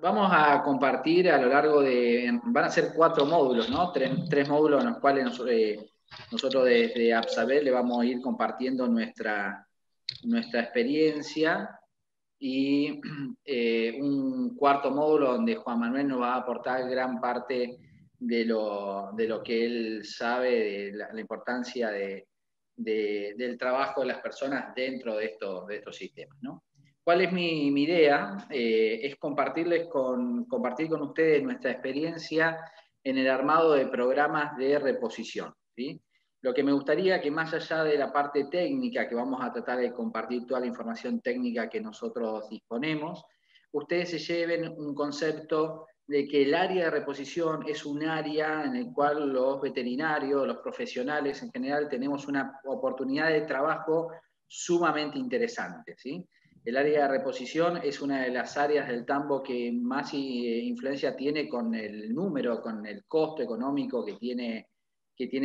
Vamos a compartir a lo largo de, van a ser 4 módulos, ¿no? Tres módulos en los cuales nosotros desde Apsabel le vamos a ir compartiendo nuestra experiencia y un cuarto módulo donde Juan Manuel nos va a aportar gran parte de lo que él sabe, de la importancia del trabajo de las personas dentro de estos sistemas, ¿no? ¿Cuál es mi idea? Es compartir con ustedes nuestra experiencia en el armado de programas de reposición, ¿sí? Lo que me gustaría que más allá de la parte técnica, que vamos a tratar de compartir toda la información técnica que nosotros disponemos, ustedes se lleven un concepto de que el área de reposición es un área en el cual los veterinarios, los profesionales en general, tenemos una oportunidad de trabajo sumamente interesante, ¿sí? El área de reposición es una de las áreas del tambo que más influencia tiene con el número, con el costo económico que tiene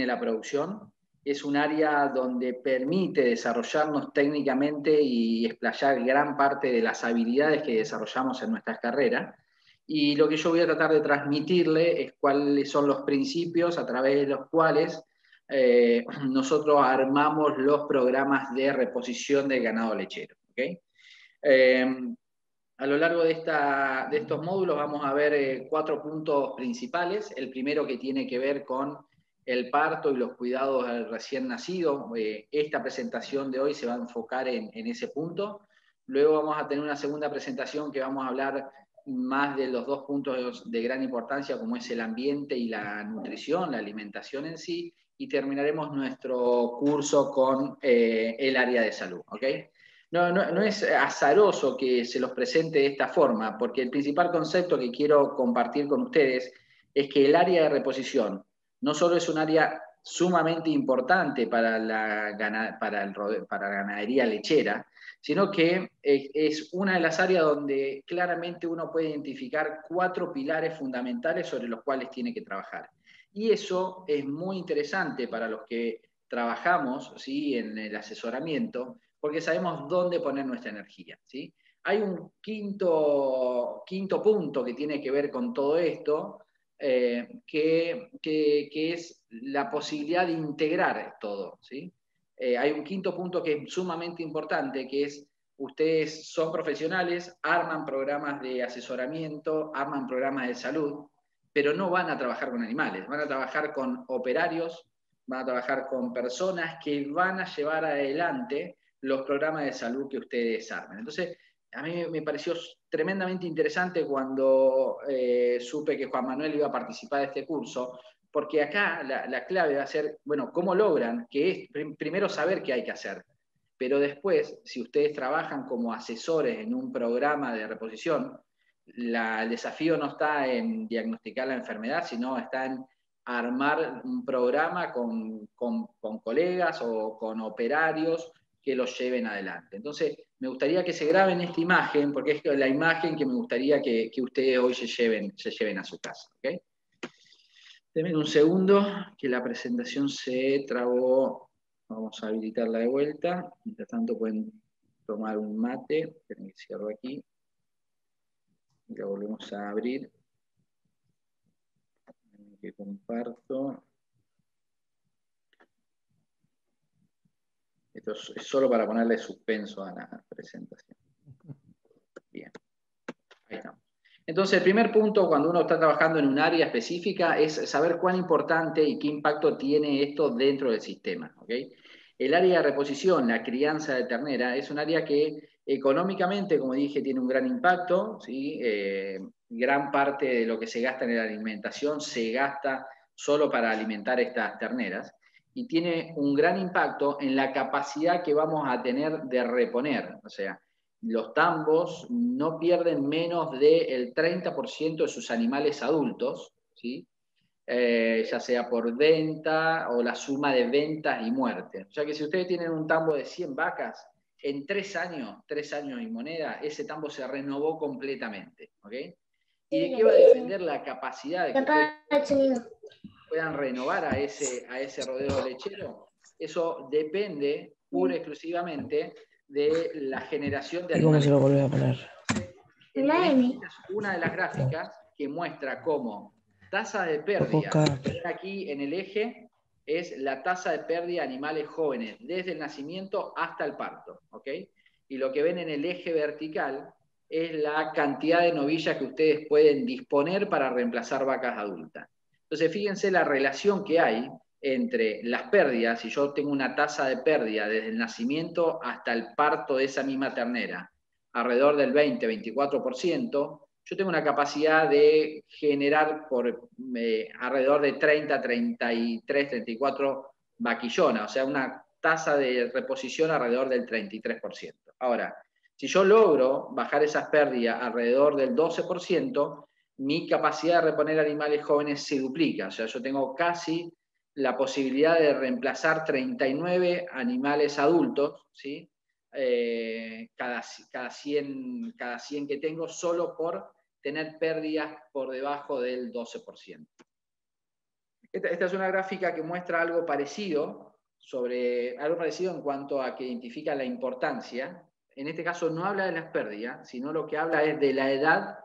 la producción. Es un área donde permite desarrollarnos técnicamente y explayar gran parte de las habilidades que desarrollamos en nuestras carreras. Y lo que yo voy a tratar de transmitirle es cuáles son los principios a través de los cuales nosotros armamos los programas de reposición del ganado lechero, ¿okay? A lo largo de estos módulos vamos a ver 4 puntos principales. El primero que tiene que ver con el parto y los cuidados del recién nacido. Esta presentación de hoy se va a enfocar en ese punto. Luego vamos a tener una segunda presentación que vamos a hablar más de los 2 puntos de gran importancia, como es el ambiente y la nutrición, la alimentación en sí, y terminaremos nuestro curso con el área de salud, ¿ok? No es azaroso que se los presente de esta forma, porque el principal concepto que quiero compartir con ustedes es que el área de reposición no solo es un área sumamente importante para la ganadería lechera, sino que es una de las áreas donde claramente uno puede identificar 4 pilares fundamentales sobre los cuales tiene que trabajar. Y eso es muy interesante para los que trabajamos, ¿sí?, en el asesoramiento, porque sabemos dónde poner nuestra energía, ¿sí? Hay un quinto punto que tiene que ver con todo esto, que es la posibilidad de integrar todo, ¿sí? Hay un quinto punto que es sumamente importante, que es ustedes son profesionales, arman programas de asesoramiento, arman programas de salud, pero no van a trabajar con animales, van a trabajar con operarios, van a trabajar con personas que van a llevar adelante los programas de salud que ustedes armen. Entonces, a mí me pareció tremendamente interesante cuando supe que Juan Manuel iba a participar de este curso, porque acá la clave va a ser, bueno, ¿cómo logran? Que es primero saber qué hay que hacer, pero después, si ustedes trabajan como asesores en un programa de reposición, el desafío no está en diagnosticar la enfermedad, sino está en armar un programa con colegas o con operarios que los lleven adelante. Entonces, me gustaría que se graben esta imagen, porque es la imagen que me gustaría que ustedes hoy se lleven a su casa, ¿okay? Denme un segundo, que la presentación se trabó. Vamos a habilitarla de vuelta. Mientras tanto pueden tomar un mate. Esperen que cierro aquí. Y la volvemos a abrir. Que comparto. Esto es solo para ponerle suspenso a la presentación. Bien. Ahí estamos. Entonces, el primer punto cuando uno está trabajando en un área específica es saber cuán importante y qué impacto tiene esto dentro del sistema, ¿okay? El área de reposición, la crianza de ternera, es un área que económicamente, como dije, tiene un gran impacto, ¿sí? Gran parte de lo que se gasta en la alimentación se gasta solo para alimentar estas terneras y tiene un gran impacto en la capacidad que vamos a tener de reponer, o sea, los tambos no pierden menos del 30% de sus animales adultos, ¿sí? Ya sea por venta o la suma de ventas y muerte. O sea que si ustedes tienen un tambo de 100 vacas, en 3 años y moneda, ese tambo se renovó completamente, ¿ok? ¿Y de qué va a depender la capacidad de que ustedes puedan renovar a ese rodeo lechero? Eso depende pura y exclusivamente de la generación de ¿Y cómo animales. se lo vuelve a poner? Esta es una de las gráficas que muestra cómo tasa de pérdida, aquí en el eje, es la tasa de pérdida de animales jóvenes, desde el nacimiento hasta el parto, ¿ok? Y lo que ven en el eje vertical es la cantidad de novillas que ustedes pueden disponer para reemplazar vacas adultas. Entonces, fíjense la relación que hay entre las pérdidas. Si yo tengo una tasa de pérdida desde el nacimiento hasta el parto de esa misma ternera, alrededor del 20-24%, yo tengo una capacidad de generar alrededor de 30, 33, 34 vaquillonas, o sea, una tasa de reposición alrededor del 33%. Ahora, si yo logro bajar esas pérdidas alrededor del 12%, mi capacidad de reponer animales jóvenes se duplica. O sea, yo tengo casi la posibilidad de reemplazar 39 animales adultos, ¿sí? Cada 100 que tengo, solo por tener pérdidas por debajo del 12%. Esta es una gráfica que muestra algo parecido en cuanto a que identifica la importancia. En este caso no habla de las pérdidas, sino lo que habla es de la edad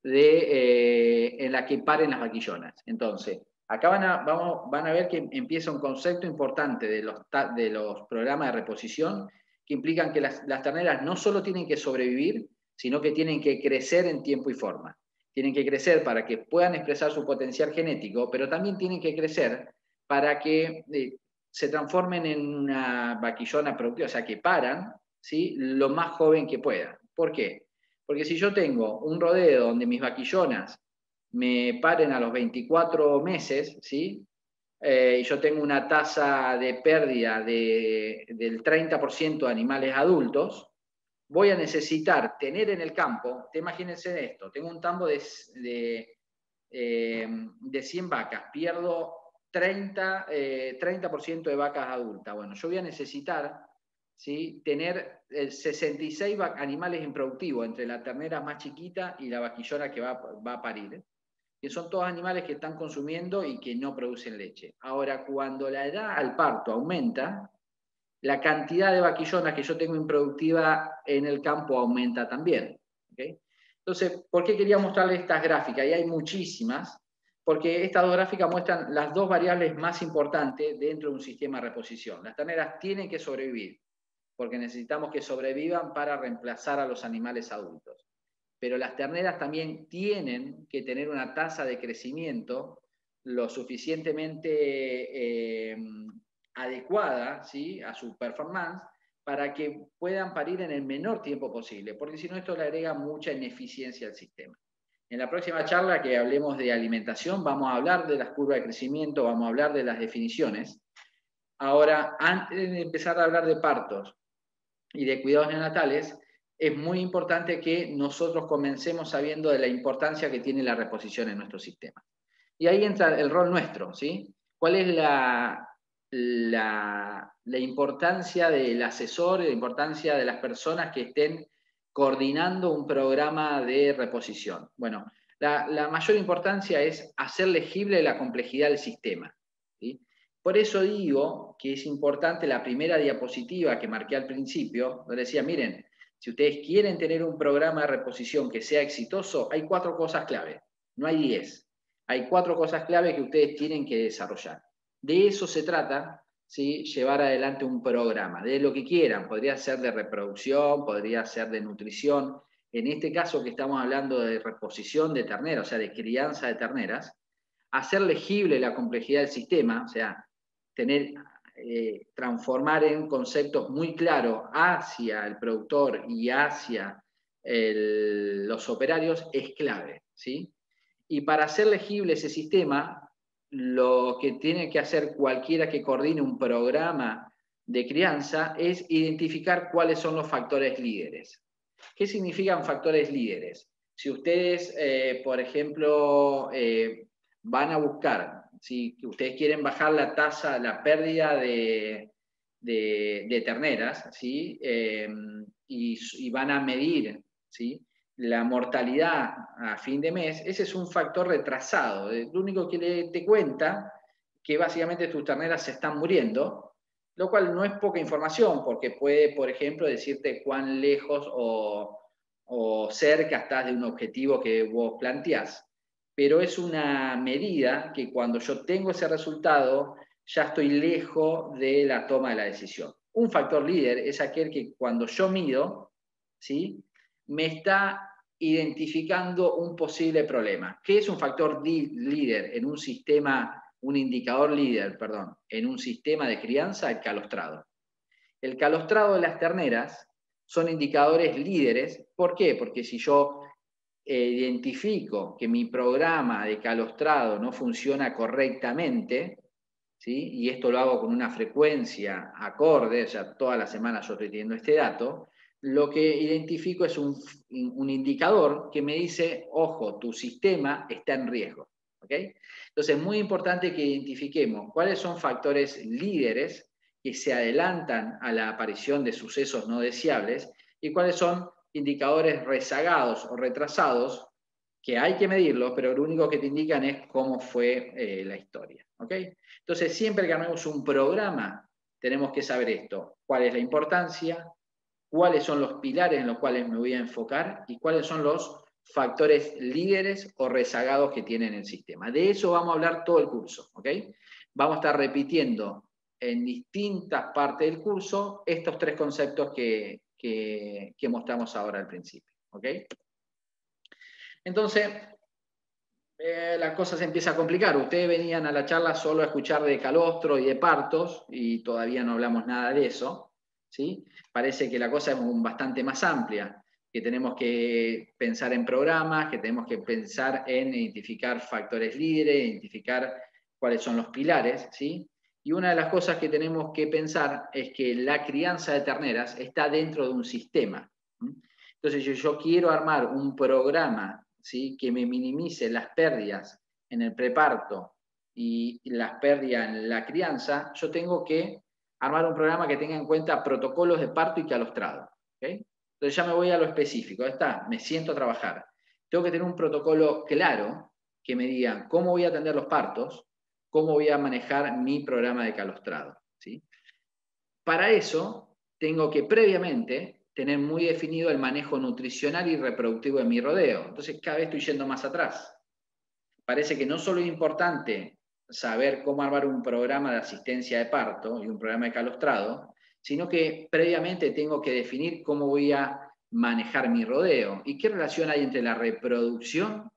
en la que paren las vaquillonas. Entonces, acá van a ver que empieza un concepto importante de los programas de reposición, que implican que las terneras no solo tienen que sobrevivir, sino que tienen que crecer en tiempo y forma. Tienen que crecer para que puedan expresar su potencial genético, pero también tienen que crecer para que se transformen en una vaquillona productiva, o sea, que paran, ¿sí?, lo más joven que puedan. ¿Por qué? Porque si yo tengo un rodeo donde mis vaquillonas me paren a los 24 meses, ¿sí?, y yo tengo una tasa de pérdida del 30% de animales adultos, voy a necesitar tener en el campo, imagínense esto, tengo un tambo de 100 vacas, pierdo 30% de vacas adultas. Bueno, yo voy a necesitar, ¿sí?, tener 66 animales improductivos entre la ternera más chiquita y la vaquillona que va a parir, que son todos animales que están consumiendo y que no producen leche. Ahora, cuando la edad al parto aumenta, la cantidad de vaquillonas que yo tengo improductiva en el campo aumenta también. ¿Okay? Entonces, ¿por qué quería mostrarles estas gráficas? Y hay muchísimas, porque estas dos gráficas muestran las dos variables más importantes dentro de un sistema de reposición. Las terneras tienen que sobrevivir, porque necesitamos que sobrevivan para reemplazar a los animales adultos. Pero las terneras también tienen que tener una tasa de crecimiento lo suficientemente adecuada, ¿sí?, a su performance, para que puedan parir en el menor tiempo posible, porque si no esto le agrega mucha ineficiencia al sistema. En la próxima charla que hablemos de alimentación vamos a hablar de las curvas de crecimiento, vamos a hablar de las definiciones. Ahora, antes de empezar a hablar de partos y de cuidados neonatales, es muy importante que nosotros comencemos sabiendo de la importancia que tiene la reposición en nuestro sistema. Y ahí entra el rol nuestro, ¿sí? ¿Cuál es la importancia del asesor, la importancia de las personas que estén coordinando un programa de reposición? Bueno, la mayor importancia es hacer legible la complejidad del sistema, ¿sí? Por eso digo que es importante la primera diapositiva que marqué al principio, donde decía, miren, si ustedes quieren tener un programa de reposición que sea exitoso, hay 4 cosas clave, no hay 10. Hay 4 cosas clave que ustedes tienen que desarrollar. De eso se trata, ¿sí?, llevar adelante un programa, de lo que quieran. Podría ser de reproducción, podría ser de nutrición. En este caso que estamos hablando de reposición de terneras, o sea, de crianza de terneras, hacer legible la complejidad del sistema, o sea, transformar en conceptos muy claros hacia el productor y hacia los operarios es clave, ¿sí? Y para hacer legible ese sistema, lo que tiene que hacer cualquiera que coordine un programa de crianza es identificar cuáles son los factores líderes. ¿Qué significan factores líderes? Si ustedes, por ejemplo, van a buscar, si ustedes quieren bajar la tasa, la pérdida de terneras, ¿sí?, y van a medir, ¿sí?, la mortalidad a fin de mes, ese es un factor retrasado. Lo único que te cuenta que básicamente tus terneras se están muriendo, lo cual no es poca información, porque puede, por ejemplo, decirte cuán lejos o o cerca estás de un objetivo que vos planteás. Pero es una medida que cuando yo tengo ese resultado, ya estoy lejos de la toma de la decisión. Un factor líder es aquel que cuando yo mido, ¿sí?, me está identificando un posible problema. ¿Qué es un factor líder en un sistema, un indicador líder, perdón, en un sistema de crianza? El calostrado. El calostrado de las terneras son indicadores líderes. ¿Por qué? Porque si yo identifico que mi programa de calostrado no funciona correctamente, ¿sí?, y esto lo hago con una frecuencia acorde, o sea, toda la semana yo estoy teniendo este dato, lo que identifico es un indicador que me dice, ojo, tu sistema está en riesgo. ¿Okay? Entonces es muy importante que identifiquemos cuáles son factores líderes que se adelantan a la aparición de sucesos no deseables y cuáles son indicadores rezagados o retrasados que hay que medirlos, pero lo único que te indican es cómo fue la historia. ¿Okay? Entonces, siempre que armemos un programa, tenemos que saber esto: cuál es la importancia, cuáles son los pilares en los cuales me voy a enfocar y cuáles son los factores líderes o rezagados que tienen el sistema. De eso vamos a hablar todo el curso. ¿Okay? Vamos a estar repitiendo en distintas partes del curso estos tres conceptos que mostramos ahora al principio. ¿Okay? Entonces, la cosa se empieza a complicar. Ustedes venían a la charla solo a escuchar de calostro y de partos y todavía no hablamos nada de eso, ¿sí? Parece que la cosa es bastante más amplia, que tenemos que pensar en programas, que tenemos que pensar en identificar factores líderes, identificar cuáles son los pilares, ¿sí? Y una de las cosas que tenemos que pensar es que la crianza de terneras está dentro de un sistema. Entonces, yo quiero armar un programa, ¿sí?, que me minimice las pérdidas en el preparto y las pérdidas en la crianza. Yo tengo que armar un programa que tenga en cuenta protocolos de parto y calostrado. ¿Okay? Entonces ya me voy a lo específico. Ahí está, me siento a trabajar. Tengo que tener un protocolo claro que me diga cómo voy a atender los partos, cómo voy a manejar mi programa de calostrado. ¿Sí? Para eso, tengo que previamente tener muy definido el manejo nutricional y reproductivo de mi rodeo. Entonces, cada vez estoy yendo más atrás. Parece que no solo es importante saber cómo armar un programa de asistencia de parto y un programa de calostrado, sino que previamente tengo que definir cómo voy a manejar mi rodeo y qué relación hay entre la reproducción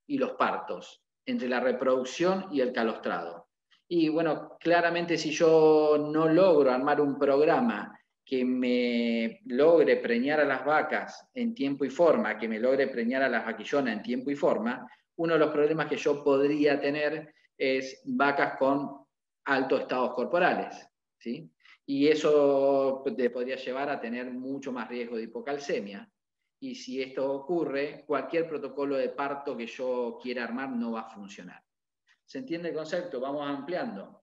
y los partos, entre la reproducción y el calostrado. Y bueno, claramente si yo no logro armar un programa que me logre preñar a las vacas en tiempo y forma, que me logre preñar a las vaquillonas en tiempo y forma, uno de los problemas que yo podría tener es vacas con altos estados corporales, ¿sí? Y eso te podría llevar a tener mucho más riesgo de hipocalcemia. Y si esto ocurre, cualquier protocolo de parto que yo quiera armar no va a funcionar. ¿Se entiende el concepto? Vamos ampliando.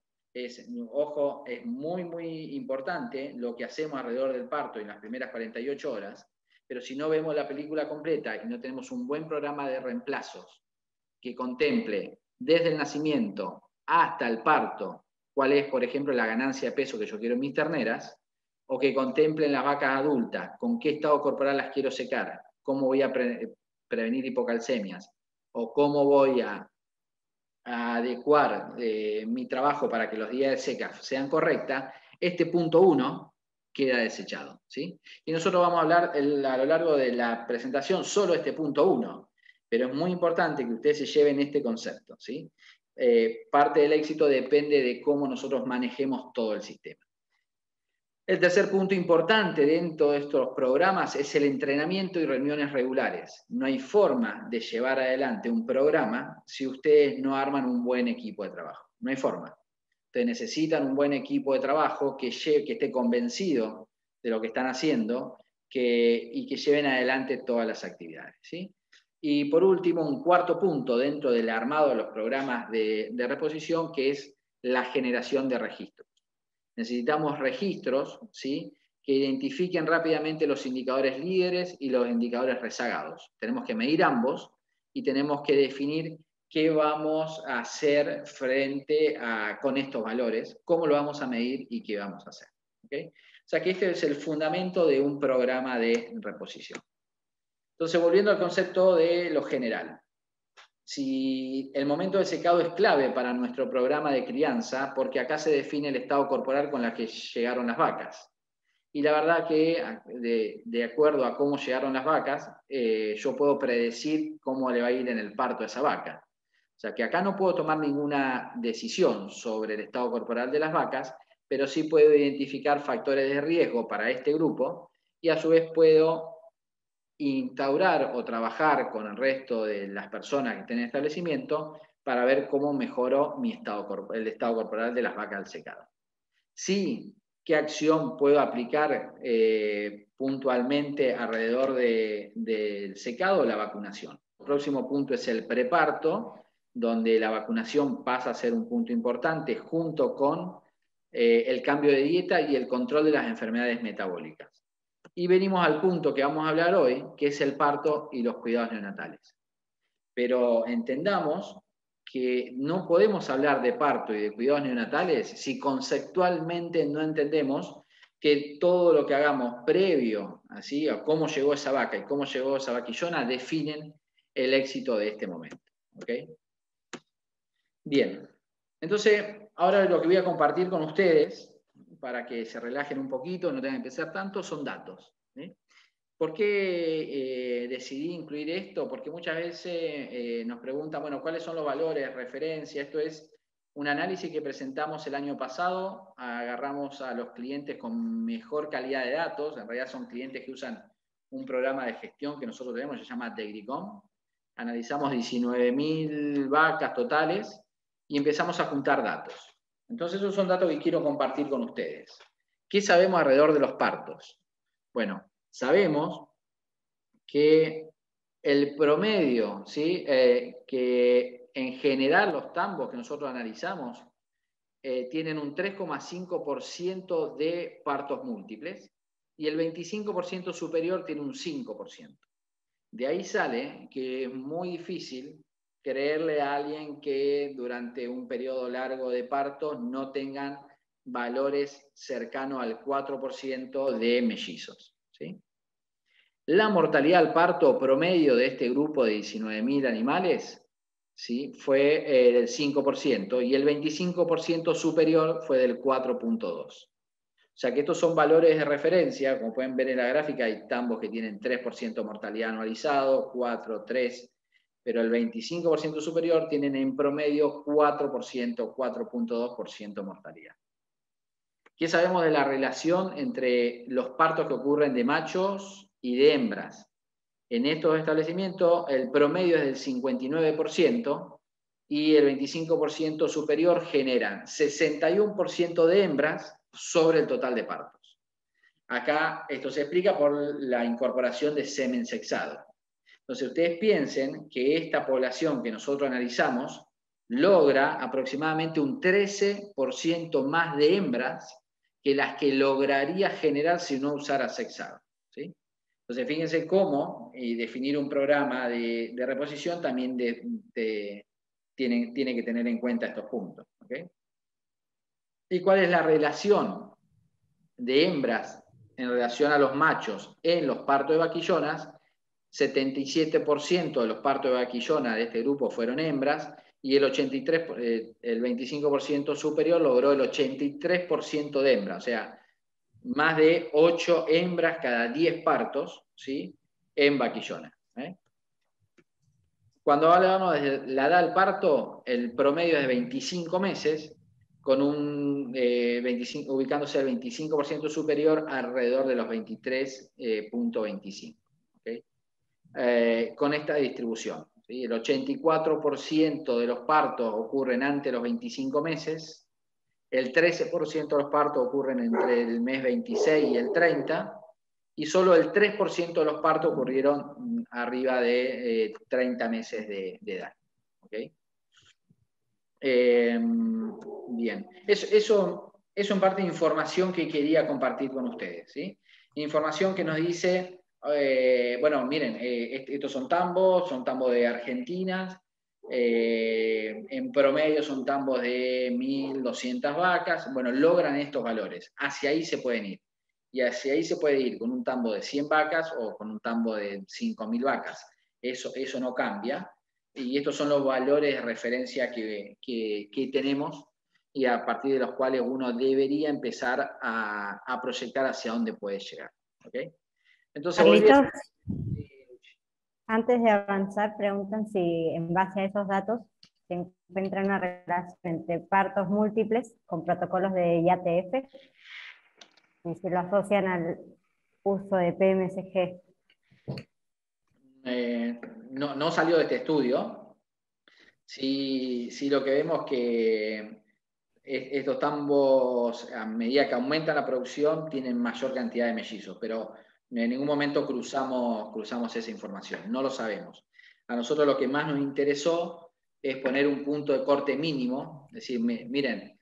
Ojo, es muy, muy importante lo que hacemos alrededor del parto en las primeras 48 horas, pero si no vemos la película completa y no tenemos un buen programa de reemplazos que contemple desde el nacimiento hasta el parto cuál es, por ejemplo, la ganancia de peso que yo quiero en mis terneras, o que contemplen las vacas adultas, con qué estado corporal las quiero secar, cómo voy a prevenir hipocalcemias, o cómo voy a adecuar mi trabajo para que los días de seca sean correctas, este punto 1 queda desechado. ¿Sí? Y nosotros vamos a hablar a lo largo de la presentación solo este punto 1, pero es muy importante que ustedes se lleven este concepto. ¿Sí? Parte del éxito depende de cómo nosotros manejemos todo el sistema. El tercer punto importante dentro de estos programas es el entrenamiento y reuniones regulares. No hay forma de llevar adelante un programa si ustedes no arman un buen equipo de trabajo. No hay forma. Ustedes necesitan un buen equipo de trabajo que esté convencido de lo que están haciendo y que lleven adelante todas las actividades. ¿Sí? Y por último, un cuarto punto dentro del armado de los programas de reposición, que es la generación de registros. Necesitamos registros, ¿sí?, que identifiquen rápidamente los indicadores líderes y los indicadores rezagados. Tenemos que medir ambos y tenemos que definir qué vamos a hacer con estos valores, cómo lo vamos a medir y qué vamos a hacer. ¿Okay? O sea que este es el fundamento de un programa de reposición. Entonces, volviendo al concepto de lo general. Si el momento del secado es clave para nuestro programa de crianza, porque acá se define el estado corporal con el que llegaron las vacas. Y la verdad que de acuerdo a cómo llegaron las vacas, yo puedo predecir cómo le va a ir en el parto a esa vaca. O sea que acá no puedo tomar ninguna decisión sobre el estado corporal de las vacas, pero sí puedo identificar factores de riesgo para este grupo y a su vez puedo instaurar o trabajar con el resto de las personas que estén en el establecimiento para ver cómo mejoro el estado corporal de las vacas al secado. Sí, ¿qué acción puedo aplicar puntualmente alrededor del secado? La vacunación. El próximo punto es el preparto, donde la vacunación pasa a ser un punto importante junto con el cambio de dieta y el control de las enfermedades metabólicas. Y venimos al punto que vamos a hablar hoy, que es el parto y los cuidados neonatales. Pero entendamos que no podemos hablar de parto y de cuidados neonatales si conceptualmente no entendemos que todo lo que hagamos previo así, a cómo llegó esa vaca y cómo llegó esa vaquillona definen el éxito de este momento. ¿Okay? Bien, entonces ahora lo que voy a compartir con ustedes, para que se relajen un poquito, no tengan que pensar tanto, son datos. ¿Por qué decidí incluir esto? Porque muchas veces nos preguntan, bueno, ¿cuáles son los valores, referencia? Esto es un análisis que presentamos el año pasado, agarramos a los clientes con mejor calidad de datos, en realidad son clientes que usan un programa de gestión que nosotros tenemos, se llama Degricom, analizamos 19.000 vacas totales y empezamos a juntar datos. Entonces esos son datos que quiero compartir con ustedes. ¿Qué sabemos alrededor de los partos? Bueno, sabemos que el promedio, ¿sí? Que en general los tambos que nosotros analizamos tienen un 3,5% de partos múltiples y el 25% superior tiene un 5%. De ahí sale que es muy difícil creerle a alguien que durante un periodo largo de partos no tengan valores cercanos al 4% de mellizos, ¿sí? La mortalidad al parto promedio de este grupo de 19.000 animales, ¿sí? Fue del 5% y el 25% superior fue del 4,2%. O sea que estos son valores de referencia, como pueden ver en la gráfica, hay tambos que tienen 3% mortalidad anualizado, 4, 3, pero el 25% superior tienen en promedio 4%, 4,2% mortalidad. ¿Qué sabemos de la relación entre los partos que ocurren de machos y de hembras? En estos establecimientos el promedio es del 59% y el 25% superior generan 61% de hembras sobre el total de partos. Acá esto se explica por la incorporación de semen sexado. Entonces ustedes piensen que esta población que nosotros analizamos logra aproximadamente un 13% más de hembras que las que lograría generar si no usara sexado, ¿sí? Entonces fíjense cómo definir un programa de reposición también tiene que tener en cuenta estos puntos, ¿okay? ¿Y cuál es la relación de hembras en relación a los machos en los partos de vaquillonas? 77% de los partos de vaquillona de este grupo fueron hembras y el 25% superior logró el 83% de hembras, o sea, más de 8 hembras cada 10 partos, ¿sí? En vaquillona. Cuando hablamos de la edad del parto, el promedio es de 25 meses, con un ubicándose al 25% superior alrededor de los 23,25. ¿Okay? Con esta distribución, ¿sí? El 84% de los partos ocurren antes de los 25 meses, el 13% de los partos ocurren entre el mes 26 y el 30, y solo el 3% de los partos ocurrieron arriba de 30 meses de edad. ¿Okay? Bien, eso en parte de información que quería compartir con ustedes, ¿sí? Información que nos dice, bueno, miren, estos son tambos de Argentina, en promedio son tambos de 1.200 vacas, bueno, logran estos valores, hacia ahí se pueden ir. y hacia ahí se puede ir con un tambo de 100 vacas o con un tambo de 5.000 vacas. Eso no cambia, y estos son los valores de referencia que tenemos y a partir de los cuales uno debería empezar a proyectar hacia dónde puede llegar. ¿Okay? Entonces, Carlitos, antes de avanzar, preguntan si en base a esos datos se encuentra una relación entre partos múltiples con protocolos de IATF y si lo asocian al uso de PMSG. no salió de este estudio. Sí, lo que vemos que estos tambos, a medida que aumenta la producción, tienen mayor cantidad de mellizos, pero en ningún momento cruzamos esa información, no lo sabemos. A nosotros lo que más nos interesó es poner un punto de corte mínimo, es decir, miren,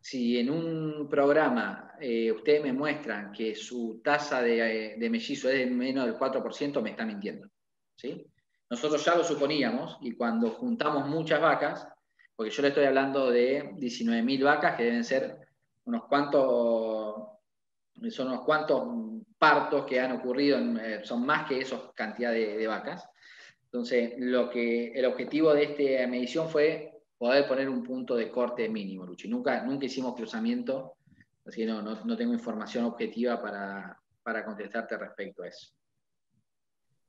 si en un programa ustedes me muestran que su tasa de mellizo es de menos del 4%, me está mintiendo. ¿Sí? Nosotros ya lo suponíamos, y cuando juntamos muchas vacas, porque yo le estoy hablando de 19.000 vacas, que deben ser son unos cuantos partos que han ocurrido, son más que esa cantidad de vacas. Entonces, el objetivo de esta medición fue poder poner un punto de corte mínimo, Luchi. Nunca hicimos cruzamiento, así que no tengo información objetiva para contestarte respecto a eso.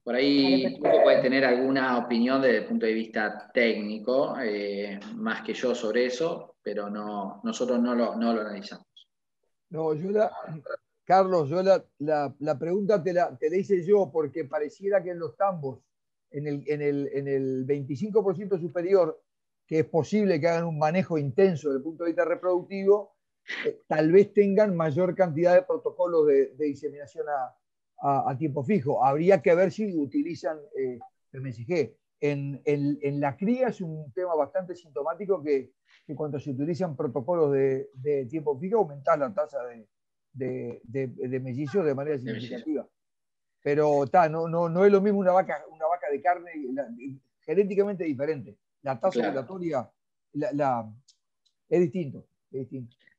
Por ahí Hugo puede tener alguna opinión desde el punto de vista técnico, más que yo sobre eso, pero nosotros no lo analizamos. No, Carlos, la pregunta te la hice yo porque pareciera que en los tambos, en el 25% superior, que es posible que hagan un manejo intenso desde el punto de vista reproductivo, tal vez tengan mayor cantidad de protocolos de inseminación a tiempo fijo. Habría que ver si utilizan MSG. En la cría es un tema bastante sintomático que cuando se utilizan protocolos de tiempo fijo aumenta la tasa de mellizos de manera significativa. Pero no es lo mismo una vaca de carne genéticamente diferente. La tasa ovulatoria es distinto.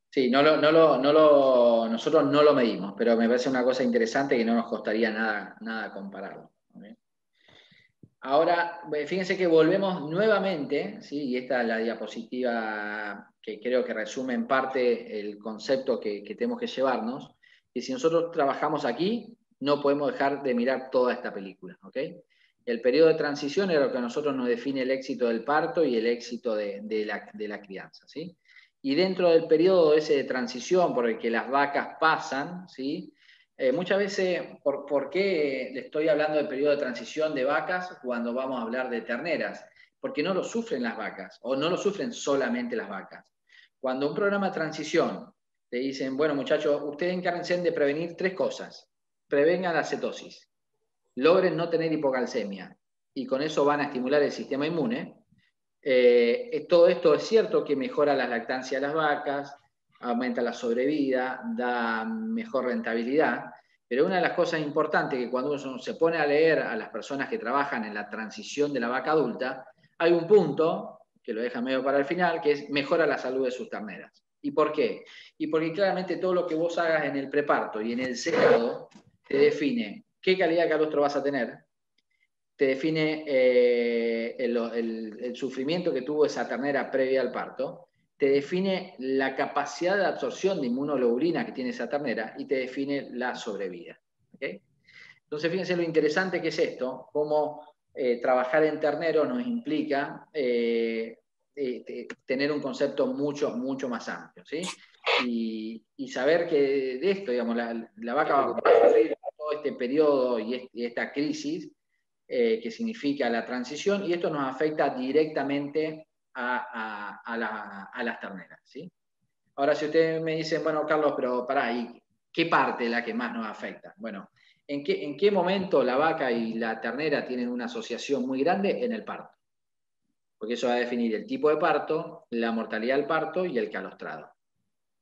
Sí, nosotros no lo medimos, pero me parece una cosa interesante que no nos costaría nada compararlo. ¿Okay? Ahora, fíjense que volvemos nuevamente, ¿sí? Y esta es la diapositiva que creo que resume en parte el concepto que tenemos que llevarnos, que si nosotros trabajamos aquí, no podemos dejar de mirar toda esta película. ¿Okay? El periodo de transición es lo que a nosotros nos define el éxito del parto y el éxito de la crianza. ¿Sí? Y dentro del periodo ese de transición por el que las vacas pasan, ¿sí? Muchas veces, ¿por qué le estoy hablando del periodo de transición de vacas cuando vamos a hablar de terneras? Porque no lo sufren las vacas, o no lo sufren solamente las vacas. Cuando un programa de transición te dicen, bueno muchachos, ustedes encárguense de prevenir 3 cosas. Prevengan la cetosis, logren no tener hipocalcemia, y con eso van a estimular el sistema inmune. Todo esto es cierto que mejora la lactancia de las vacas, aumenta la sobrevida, da mejor rentabilidad, pero una de las cosas importantes que cuando uno se pone a leer a las personas que trabajan en la transición de la vaca adulta, hay un punto, que lo deja medio para el final, que es mejora la salud de sus terneras. ¿Y por qué? Y porque claramente todo lo que vos hagas en el preparto y en el secado te define qué calidad de calostro vas a tener, te define el sufrimiento que tuvo esa ternera previa al parto, te define la capacidad de absorción de inmunoglobulina que tiene esa ternera y te define la sobrevida. ¿Okay? Entonces, fíjense lo interesante que es esto, cómo trabajar en ternero nos implica tener un concepto mucho más amplio. ¿Sí? Y saber que de esto, digamos, la vaca va a sufrir todo este periodo y esta crisis, que significa la transición, y esto nos afecta directamente a las terneras. ¿Sí? Ahora, si ustedes me dicen, bueno, Carlos, pero pará, ¿y qué parte es la que más nos afecta? Bueno, ¿en qué momento la vaca y la ternera tienen una asociación muy grande? En el parto. Porque eso va a definir el tipo de parto, la mortalidad del parto y el calostrado.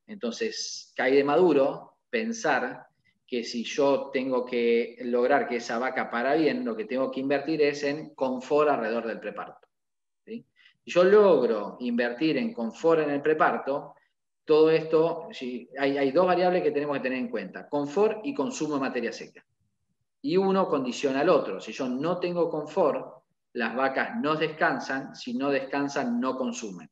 Entonces, cae de maduro pensar que si yo tengo que lograr que esa vaca para bien, lo que tengo que invertir es en confort alrededor del preparto. ¿Sí? Si yo logro invertir en confort en el preparto, todo esto, hay dos variables que tenemos que tener en cuenta, confort y consumo de materia seca. Y uno condiciona al otro. Si yo no tengo confort, las vacas no descansan, si no descansan, no consumen.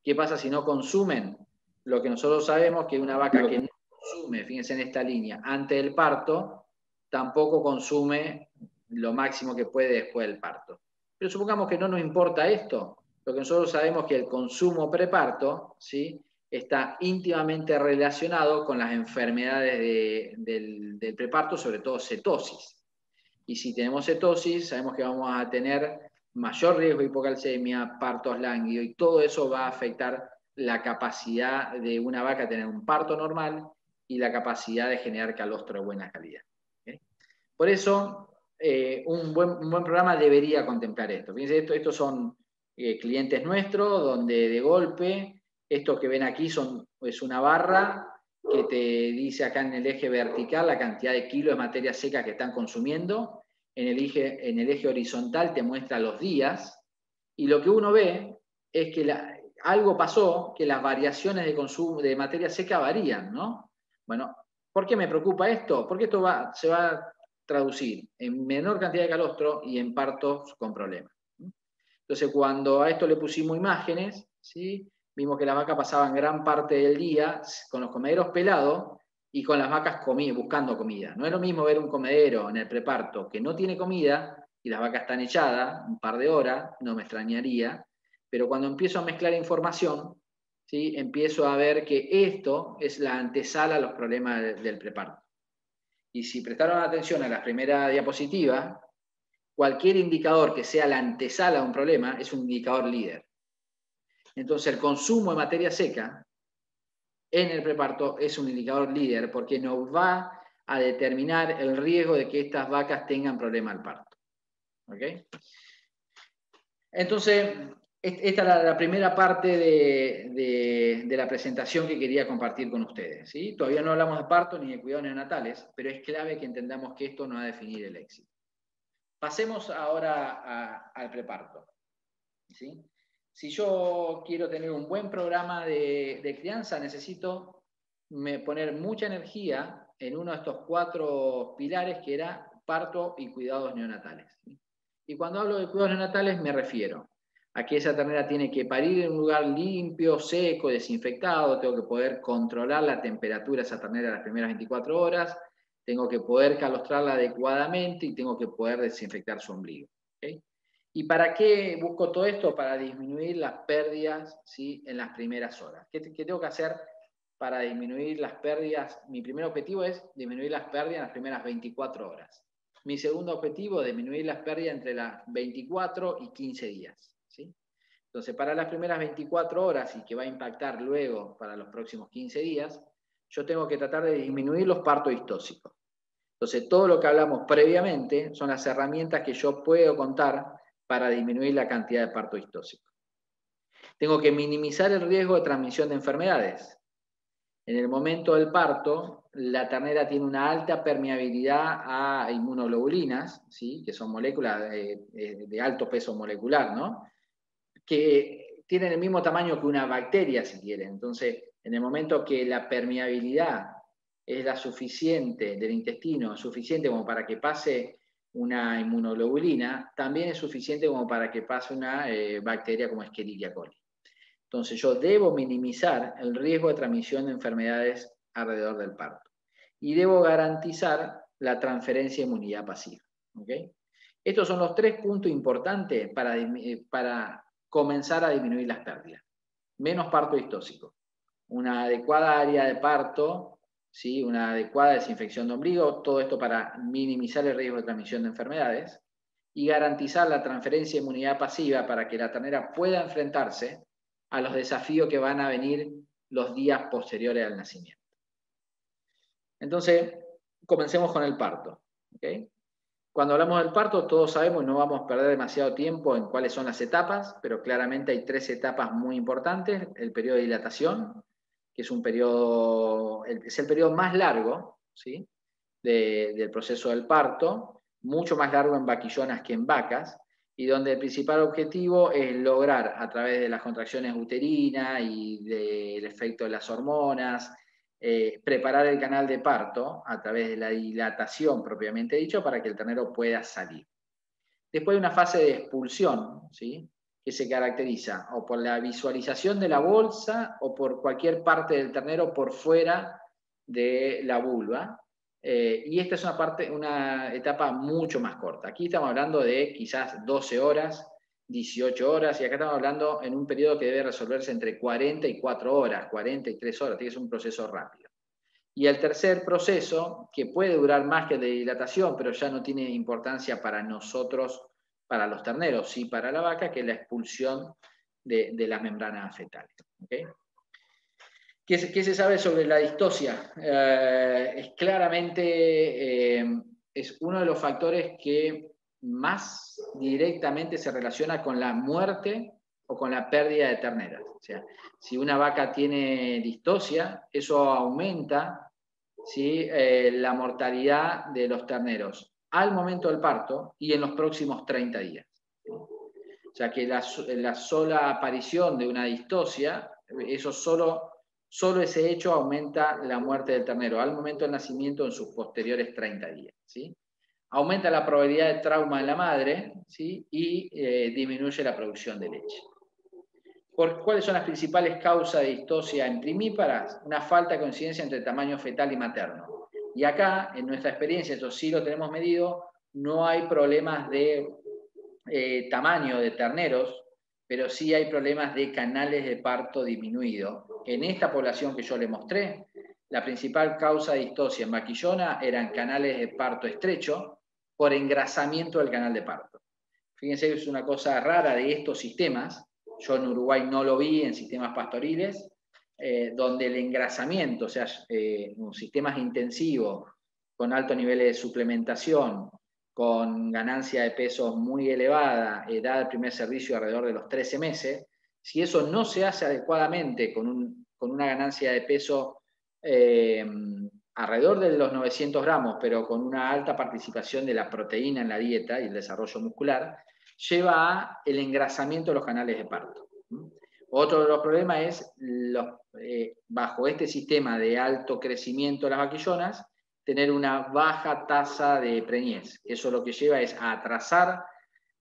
¿Qué pasa si no consumen? Lo que nosotros sabemos que una vaca que no consume, fíjense en esta línea, antes del parto, tampoco consume lo máximo que puede después del parto. Pero supongamos que no nos importa esto, lo que nosotros sabemos es que el consumo preparto, ¿sí?, está íntimamente relacionado con las enfermedades del preparto, sobre todo cetosis. Y si tenemos cetosis, sabemos que vamos a tener mayor riesgo de hipocalcemia, partos lánguidos, y todo eso va a afectar la capacidad de una vaca de tener un parto normal y la capacidad de generar calostro de buena calidad. ¿Okay? Por eso, un buen programa debería contemplar esto. Fíjense, estos son clientes nuestros, donde de golpe, esto que ven aquí es una barra que te dice acá en el eje vertical la cantidad de kilos de materia seca que están consumiendo. En el eje horizontal te muestra los días. Y lo que uno ve es que algo pasó, que las variaciones de consumo de materia seca varían, ¿no? Bueno, ¿por qué me preocupa esto? Porque esto se va a traducir en menor cantidad de calostro y en partos con problemas. Entonces, cuando a esto le pusimos imágenes, ¿sí?, vimos que las vacas pasaban gran parte del día con los comederos pelados y con las vacas buscando comida. No es lo mismo ver un comedero en el preparto que no tiene comida y las vacas están echadas un par de horas, no me extrañaría, pero cuando empiezo a mezclar información, ¿sí?, empiezo a ver que esto es la antesala a los problemas del preparto. Y si prestaron atención a la primera diapositiva, cualquier indicador que sea la antesala de un problema es un indicador líder. Entonces, el consumo de materia seca en el preparto es un indicador líder porque nos va a determinar el riesgo de que estas vacas tengan problema al parto. ¿Okay? Entonces, esta es la primera parte de la presentación que quería compartir con ustedes. ¿Sí? Todavía no hablamos de parto ni de cuidados neonatales, pero es clave que entendamos que esto nos va a definir el éxito. Pasemos ahora al preparto. ¿Sí? Si yo quiero tener un buen programa de crianza, necesito poner mucha energía en uno de estos 4 pilares, que era parto y cuidados neonatales. ¿Sí? Y cuando hablo de cuidados neonatales me refiero a que esa ternera tiene que parir en un lugar limpio, seco, desinfectado, tengo que poder controlar la temperatura de esa ternera las primeras 24 horas, tengo que poder calostrarla adecuadamente y tengo que poder desinfectar su ombligo. ¿Okay? ¿Y para qué busco todo esto? Para disminuir las pérdidas, ¿sí?, en las primeras horas. ¿Qué tengo que hacer para disminuir las pérdidas? Mi primer objetivo es disminuir las pérdidas en las primeras 24 horas. Mi segundo objetivo es disminuir las pérdidas entre las 24 y 15 días. ¿Sí? Entonces, para las primeras 24 horas, y que va a impactar luego para los próximos 15 días, yo tengo que tratar de disminuir los partos históxicos. Entonces, todo lo que hablamos previamente son las herramientas que yo puedo contar para disminuir la cantidad de parto históxico. Tengo que minimizar el riesgo de transmisión de enfermedades. En el momento del parto, la ternera tiene una alta permeabilidad a inmunoglobulinas, ¿sí?, que son moléculas de alto peso molecular, ¿no?, que tienen el mismo tamaño que una bacteria, si quieren. Entonces, en el momento que la permeabilidad es la suficiente del intestino, suficiente como para que pase una inmunoglobulina, también es suficiente como para que pase una bacteria como Escherichia coli. Entonces yo debo minimizar el riesgo de transmisión de enfermedades alrededor del parto. Y debo garantizar la transferencia de inmunidad pasiva. ¿Okay? Estos son los 3 puntos importantes para comenzar a disminuir las pérdidas. Menos parto históxico. Una adecuada área de parto, ¿sí?, una adecuada desinfección de ombligo, todo esto para minimizar el riesgo de transmisión de enfermedades y garantizar la transferencia de inmunidad pasiva para que la ternera pueda enfrentarse a los desafíos que van a venir los días posteriores al nacimiento. Entonces, comencemos con el parto. ¿Okay? Cuando hablamos del parto, todos sabemos, no vamos a perder demasiado tiempo en cuáles son las etapas, pero claramente hay 3 etapas muy importantes. El periodo de dilatación, que es el periodo más largo, ¿sí?, del proceso del parto, mucho más largo en vaquillonas que en vacas, y donde el principal objetivo es lograr, a través de las contracciones uterinas y del efecto de las hormonas, preparar el canal de parto a través de la dilatación propiamente dicho para que el ternero pueda salir. Después hay una fase de expulsión, ¿sí?, que se caracteriza o por la visualización de la bolsa o por cualquier parte del ternero por fuera de la vulva. Y esta es una etapa mucho más corta. Aquí estamos hablando de quizás 12 horas, 18 horas, y acá estamos hablando en un periodo que debe resolverse entre 40 y 4 horas, 43 horas, que es un proceso rápido. Y el tercer proceso, que puede durar más que el de dilatación, pero ya no tiene importancia para nosotros, para los terneros, sí para la vaca, que es la expulsión de las membranas fetales. ¿Okay? ¿Qué se sabe sobre la distosia? Es claramente es uno de los factores que más directamente se relaciona con la muerte o con la pérdida de terneras. O sea, si una vaca tiene distosia, eso aumenta, ¿sí?, la mortalidad de los terneros al momento del parto y en los próximos 30 días. O sea que la sola aparición de una distosia, eso solo ese hecho aumenta la muerte del ternero al momento del nacimiento en sus posteriores 30 días. ¿Sí? Aumenta la probabilidad de trauma en la madre, ¿sí?, y disminuye la producción de leche. ¿Cuáles son las principales causas de distosia en primíparas? Una falta de coincidencia entre tamaño fetal y materno. Y acá, en nuestra experiencia, esto sí lo tenemos medido, no hay problemas de tamaño de terneros, pero sí hay problemas de canales de parto disminuido. En esta población que yo le mostré, la principal causa de distosia en vaquillona eran canales de parto estrecho por engrasamiento del canal de parto. Fíjense que es una cosa rara de estos sistemas. Yo en Uruguay no lo vi en sistemas pastoriles, donde el engrasamiento, o sea, sistemas intensivos con alto nivel de suplementación, con ganancia de pesos muy elevada, edad del primer servicio alrededor de los 13 meses, si eso no se hace adecuadamente con una ganancia de peso alrededor de los 900 gramos, pero con una alta participación de la proteína en la dieta y el desarrollo muscular, lleva a el engrasamiento de los canales de parto. Otro de los problemas es, bajo este sistema de alto crecimiento de las vaquillonas, tener una baja tasa de preñez. Eso lo que lleva es a atrasar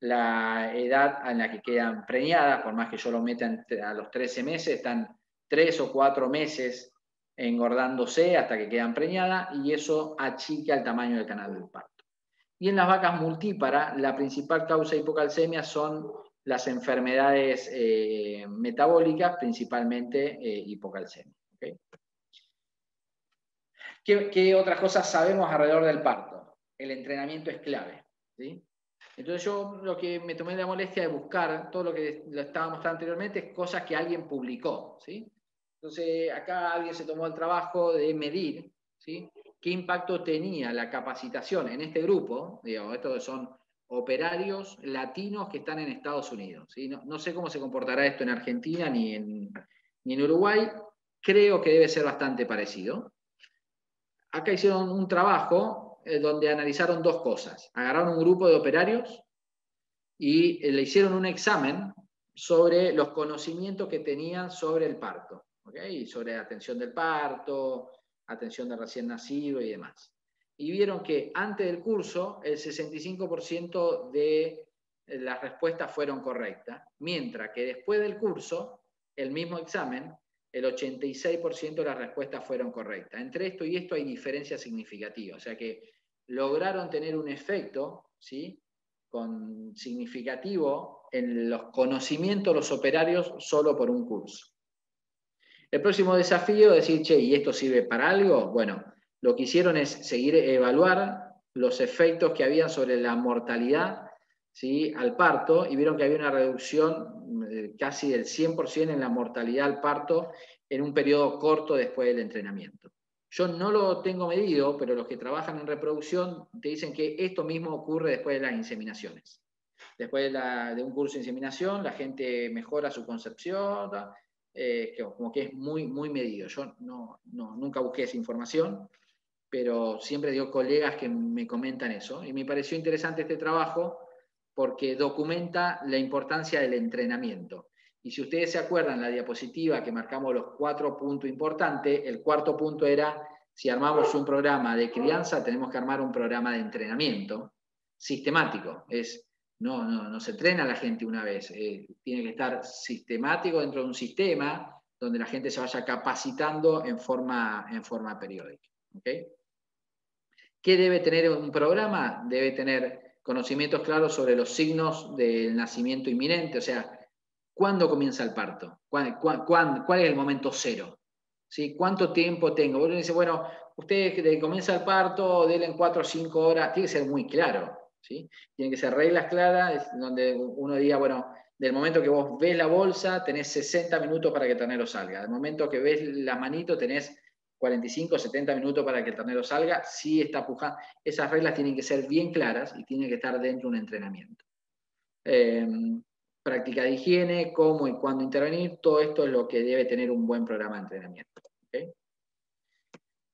la edad en la que quedan preñadas, por más que yo lo meta a los 13 meses, están 3 o 4 meses engordándose hasta que quedan preñadas, y eso achica el tamaño del canal del parto. Y en las vacas multíparas, la principal causa de hipocalcemia son las enfermedades metabólicas, principalmente hipocalcemia. ¿Okay? ¿Qué otras cosas sabemos alrededor del parto? El entrenamiento es clave, ¿sí? Entonces yo lo que me tomé la molestia de buscar, todo lo que lo estaba mostrando anteriormente, es cosas que alguien publicó, ¿sí? Entonces acá alguien se tomó el trabajo de medir, ¿sí?, qué impacto tenía la capacitación en este grupo. Digamos, estos son operarios latinos que están en Estados Unidos, ¿sí? No sé cómo se comportará esto en Argentina ni en Uruguay. Creo que debe ser bastante parecido. Acá hicieron un trabajo donde analizaron dos cosas. Agarraron un grupo de operarios y le hicieron un examen sobre los conocimientos que tenían sobre el parto, ¿okay? Sobre atención del parto, atención del recién nacido y demás. Y vieron que antes del curso el 65% de las respuestas fueron correctas, mientras que después del curso, el mismo examen, el 86% de las respuestas fueron correctas. Entre esto y esto hay diferencias significativas, o sea que lograron tener un efecto, ¿sí?, significativo en los conocimientos de los operarios solo por un curso. El próximo desafío es decir, che, ¿y esto sirve para algo? Bueno, lo que hicieron es seguir evaluar los efectos que había sobre la mortalidad, ¿sí?, al parto, y vieron que había una reducción casi del 100% en la mortalidad al parto en un periodo corto después del entrenamiento. Yo no lo tengo medido, pero los que trabajan en reproducción te dicen que esto mismo ocurre después de las inseminaciones. Después de un curso de inseminación, la gente mejora su concepción, como que es muy, muy medido. Yo nunca busqué esa información, pero siempre digo colegas que me comentan eso. Y me pareció interesante este trabajo porque documenta la importancia del entrenamiento. Y si ustedes se acuerdan, la diapositiva que marcamos los 4 puntos importantes, el cuarto punto era, si armamos un programa de crianza, tenemos que armar un programa de entrenamiento sistemático. No se entrena a la gente una vez, tiene que estar sistemático dentro de un sistema donde la gente se vaya capacitando en forma periódica. ¿Okay? ¿Qué debe tener un programa? Debe tener conocimientos claros sobre los signos del nacimiento inminente, o sea, ¿cuándo comienza el parto? ¿Cuál es el momento cero? ¿Sí? ¿Cuánto tiempo tengo? Uno dice, bueno, usted que comienza el parto, denle en 4 o 5 horas, tiene que ser muy claro, ¿sí? Tienen que ser reglas claras, donde uno diga, bueno, del momento que vos ves la bolsa, tenés 60 minutos para que el ternero salga. Del momento que ves la manito, tenés 45 o 70 minutos para que el ternero salga. Si está pujando. Esas reglas tienen que ser bien claras y tienen que estar dentro de un entrenamiento. Práctica de higiene, cómo y cuándo intervenir, todo esto es lo que debe tener un buen programa de entrenamiento. ¿Okay?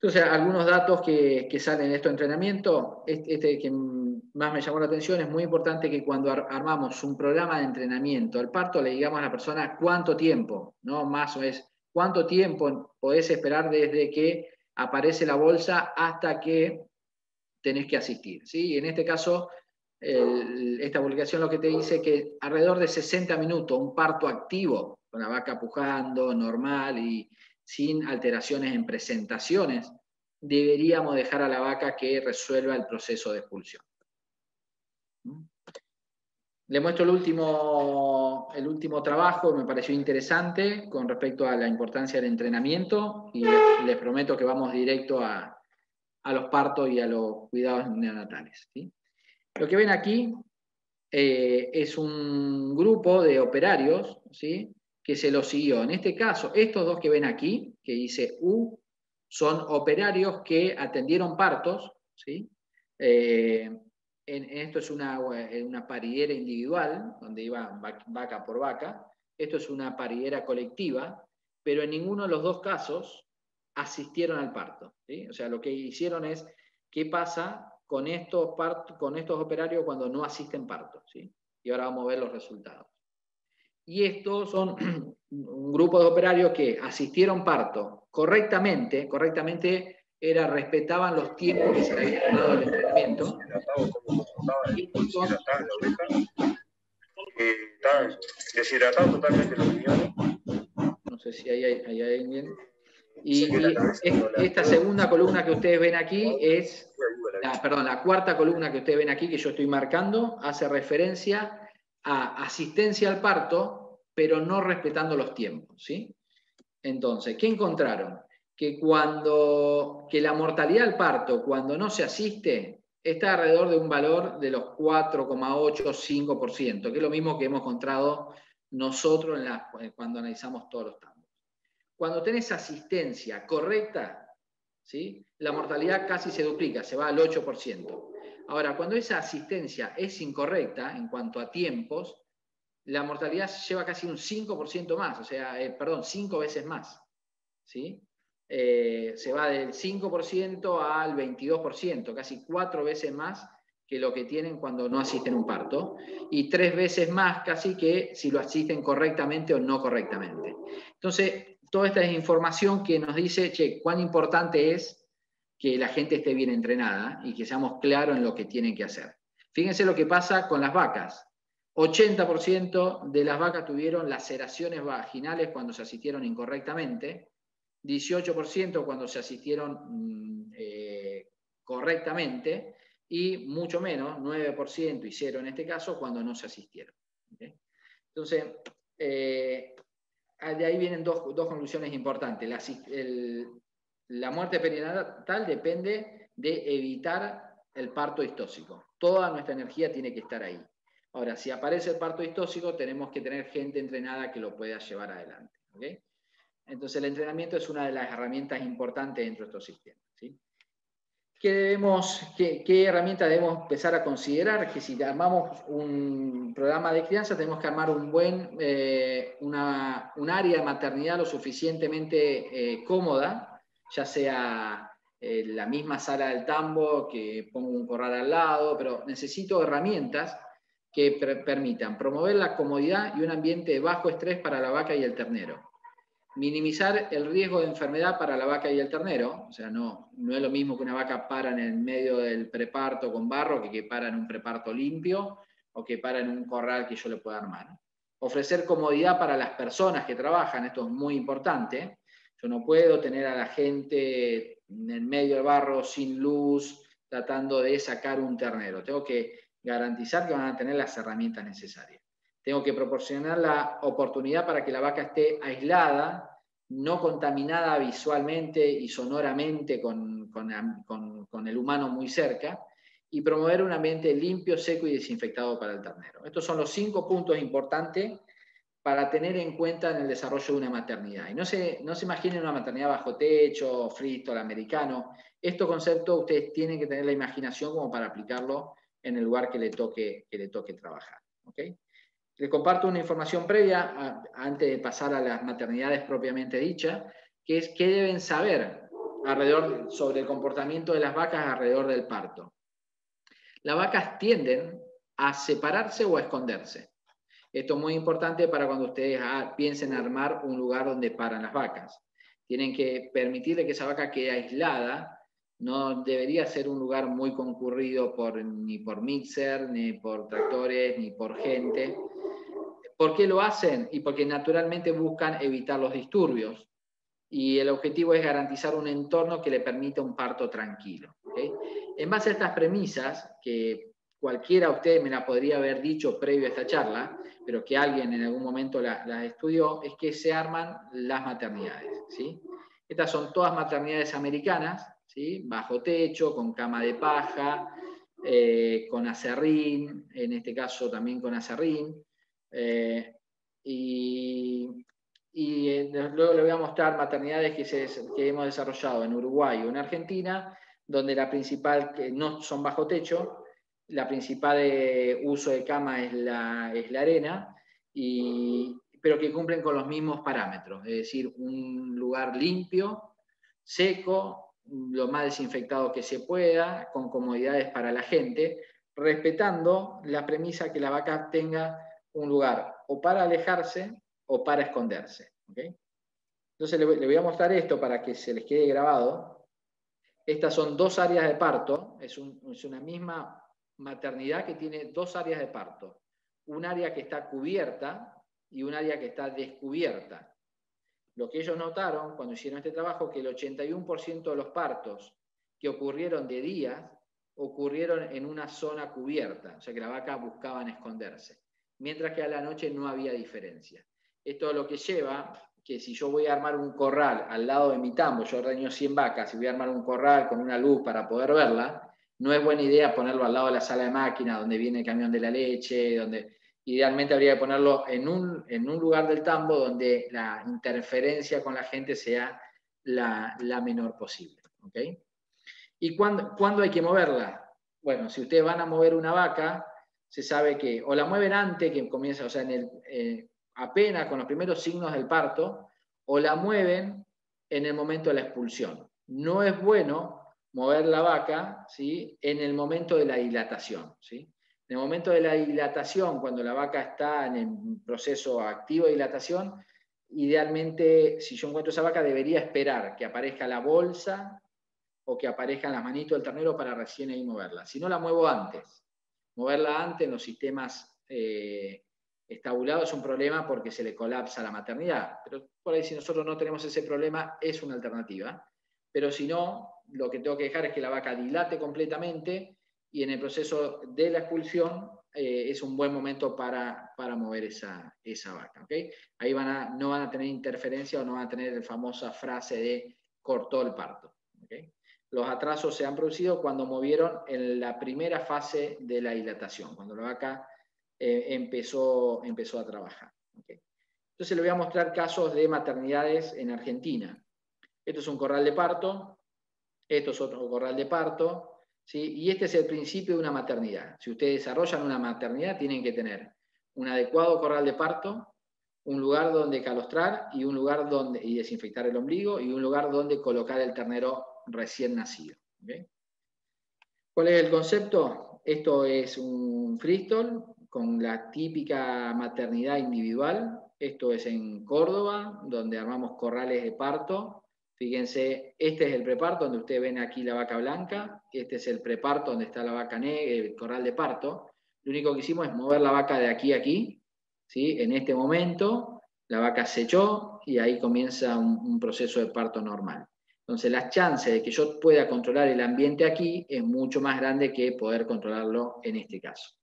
Entonces, algunos datos que salen de estos entrenamientos, este que más me llamó la atención, es muy importante que cuando armamos un programa de entrenamiento al parto, le digamos a la persona cuánto tiempo, ¿no? Más o menos, cuánto tiempo podés esperar desde que aparece la bolsa hasta que tenés que asistir, ¿sí? Y en este caso, esta publicación lo que te dice que alrededor de 60 minutos, un parto activo, con la vaca pujando, normal y sin alteraciones en presentaciones, deberíamos dejar a la vaca que resuelva el proceso de expulsión. Le muestro el último trabajo, me pareció interesante con respecto a la importancia del entrenamiento y les prometo que vamos directo a los partos y a los cuidados neonatales, ¿sí? Lo que ven aquí es un grupo de operarios, ¿sí? Que se los siguió. En este caso, estos dos que ven aquí, que dice U, son operarios que atendieron partos, ¿sí? Esto es una paridera individual, donde iba vaca por vaca. Esto es una paridera colectiva, pero en ninguno de los dos casos asistieron al parto, ¿sí? O sea, lo que hicieron es, ¿qué pasa con estos operarios cuando no asisten parto? ¿Sí? Y ahora vamos a ver los resultados. Y estos son un grupo de operarios que asistieron parto correctamente respetaban los tiempos que se le había dado el entrenamiento. Está deshidratado totalmente los riñones. No sé si hay alguien. Y esta segunda columna que ustedes ven aquí es, la cuarta columna que ustedes ven aquí, que yo estoy marcando, hace referencia a asistencia al parto, pero no respetando los tiempos, ¿sí? Entonces, ¿qué encontraron? Que la mortalidad al parto, cuando no se asiste, está alrededor de un valor de los 4,8-5%, que es lo mismo que hemos encontrado nosotros cuando analizamos todos los tambos. Cuando tenés asistencia correcta, ¿sí? La mortalidad casi se duplica, se va al 8%. Ahora, cuando esa asistencia es incorrecta en cuanto a tiempos, la mortalidad lleva casi un 5% más, o sea, 5 veces más, ¿sí? Se va del 5% al 22%, casi 4 veces más que lo que tienen cuando no asisten a un parto, y 3 veces más casi que si lo asisten correctamente o no correctamente. Entonces, toda esta es información que nos dice, che, cuán importante es que la gente esté bien entrenada y que seamos claros en lo que tienen que hacer. Fíjense lo que pasa con las vacas. 80% de las vacas tuvieron laceraciones vaginales cuando se asistieron incorrectamente, 18% cuando se asistieron correctamente, y mucho menos, 9% y 0% en este caso, cuando no se asistieron. ¿Okay? Entonces, de ahí vienen dos conclusiones importantes. La muerte perinatal depende de evitar el parto distóxico. Toda nuestra energía tiene que estar ahí. Ahora, si aparece el parto distóxico, tenemos que tener gente entrenada que lo pueda llevar adelante. ¿Okay? Entonces, el entrenamiento es una de las herramientas importantes dentro de estos sistemas, ¿sí? ¿Qué herramienta debemos empezar a considerar? Que si armamos un programa de crianza, tenemos que armar un área de maternidad lo suficientemente cómoda, ya sea la misma sala del tambo, que pongo un corral al lado, pero necesito herramientas que permitan promover la comodidad y un ambiente de bajo estrés para la vaca y el ternero. Minimizar el riesgo de enfermedad para la vaca y el ternero, o sea, no es lo mismo que una vaca para en el medio del preparto con barro que para en un preparto limpio o que para en un corral que yo le pueda armar. Ofrecer comodidad para las personas que trabajan, esto es muy importante. Yo no puedo tener a la gente en el medio del barro sin luz tratando de sacar un ternero. Tengo que garantizar que van a tener las herramientas necesarias. Tengo que proporcionar la oportunidad para que la vaca esté aislada, no contaminada visualmente y sonoramente con el humano muy cerca, y promover un ambiente limpio, seco y desinfectado para el ternero. Estos son los 5 puntos importantes para tener en cuenta en el desarrollo de una maternidad. Y no se imaginen una maternidad bajo techo, freestyle, americano. Estos conceptos ustedes tienen que tener la imaginación como para aplicarlo en el lugar que le toque trabajar. ¿Okay? Les comparto una información previa antes de pasar a las maternidades propiamente dichas, que es qué deben saber sobre el comportamiento de las vacas alrededor del parto. Las vacas tienden a separarse o a esconderse. Esto es muy importante para cuando ustedes piensen armar un lugar donde paran las vacas. Tienen que permitirle que esa vaca quede aislada. No debería ser un lugar muy concurrido ni por mixer, ni por tractores, ni por gente. ¿Por qué lo hacen? Y porque naturalmente buscan evitar los disturbios. Y el objetivo es garantizar un entorno que le permita un parto tranquilo. ¿Okay? En base a estas premisas, que cualquiera de ustedes me la podría haber dicho previo a esta charla, pero que alguien en algún momento las estudió, es que se arman las maternidades. ¿Sí? Estas son todas maternidades americanas, ¿sí? Bajo techo, con cama de paja, con aserrín, en este caso también con aserrín. Luego le voy a mostrar maternidades que hemos desarrollado en Uruguay o en Argentina, donde la principal, que no son bajo techo, la principal uso de cama es la arena, pero que cumplen con los mismos parámetros, es decir, un lugar limpio, seco, lo más desinfectado que se pueda, con comodidades para la gente, respetando la premisa que la vaca tenga un lugar o para alejarse o para esconderse. ¿Okay? Entonces le voy a mostrar esto para que se les quede grabado. Estas son 2 áreas de parto, es una misma maternidad que tiene 2 áreas de parto. Un área que está cubierta y un área que está descubierta. Lo que ellos notaron cuando hicieron este trabajo, que el 81% de los partos que ocurrieron de día ocurrieron en una zona cubierta, o sea que la vaca buscaban esconderse, mientras que a la noche no había diferencia. Esto es lo que lleva que si yo voy a armar un corral al lado de mi tambo, yo ordeño 100 vacas y voy a armar un corral con una luz para poder verla, no es buena idea ponerlo al lado de la sala de máquina donde viene el camión de la leche, donde idealmente habría que ponerlo en un lugar del tambo donde la interferencia con la gente sea la menor posible. ¿Okay? ¿Y cuándo hay que moverla? Bueno, si ustedes van a mover una vaca, se sabe que o la mueven antes que comienza, o sea, apenas con los primeros signos del parto, o la mueven en el momento de la expulsión. No es bueno mover la vaca, ¿sí?, en el momento de la dilatación. ¿Sí? En el momento de la dilatación, cuando la vaca está en el proceso activo de dilatación, idealmente, si yo encuentro esa vaca, debería esperar que aparezca la bolsa o que aparezcan las manitos del ternero para recién ahí moverla. Si no, la muevo antes. Moverla antes en los sistemas estabulados es un problema porque se le colapsa la maternidad. Pero por ahí, si nosotros no tenemos ese problema, es una alternativa. Pero si no, lo que tengo que dejar es que la vaca dilate completamente y en el proceso de la expulsión es un buen momento para mover esa vaca. ¿Okay? Ahí no van a tener interferencia o no van a tener la famosa frase de cortó el parto. ¿Okay? Los atrasos se han producido cuando movieron en la primera fase de la dilatación, cuando la vaca empezó a trabajar. ¿Okay? Entonces le voy a mostrar casos de maternidades en Argentina. Esto es un corral de parto, esto es otro corral de parto, ¿sí? Y este es el principio de una maternidad. Si ustedes desarrollan una maternidad, tienen que tener un adecuado corral de parto, un lugar donde calostrar y desinfectar el ombligo y un lugar donde colocar el ternero recién nacido. ¿Okay? ¿Cuál es el concepto? Esto es un freestyle con la típica maternidad individual. Esto es en Córdoba, donde armamos corrales de parto. Fíjense, este es el preparto, donde ustedes ven aquí la vaca blanca. Este es el preparto, donde está la vaca negra, el corral de parto. Lo único que hicimos es mover la vaca de aquí a aquí, ¿sí? En este momento, la vaca se echó y ahí comienza un proceso de parto normal. Entonces, las chances de que yo pueda controlar el ambiente aquí es mucho más grande que poder controlarlo en este caso.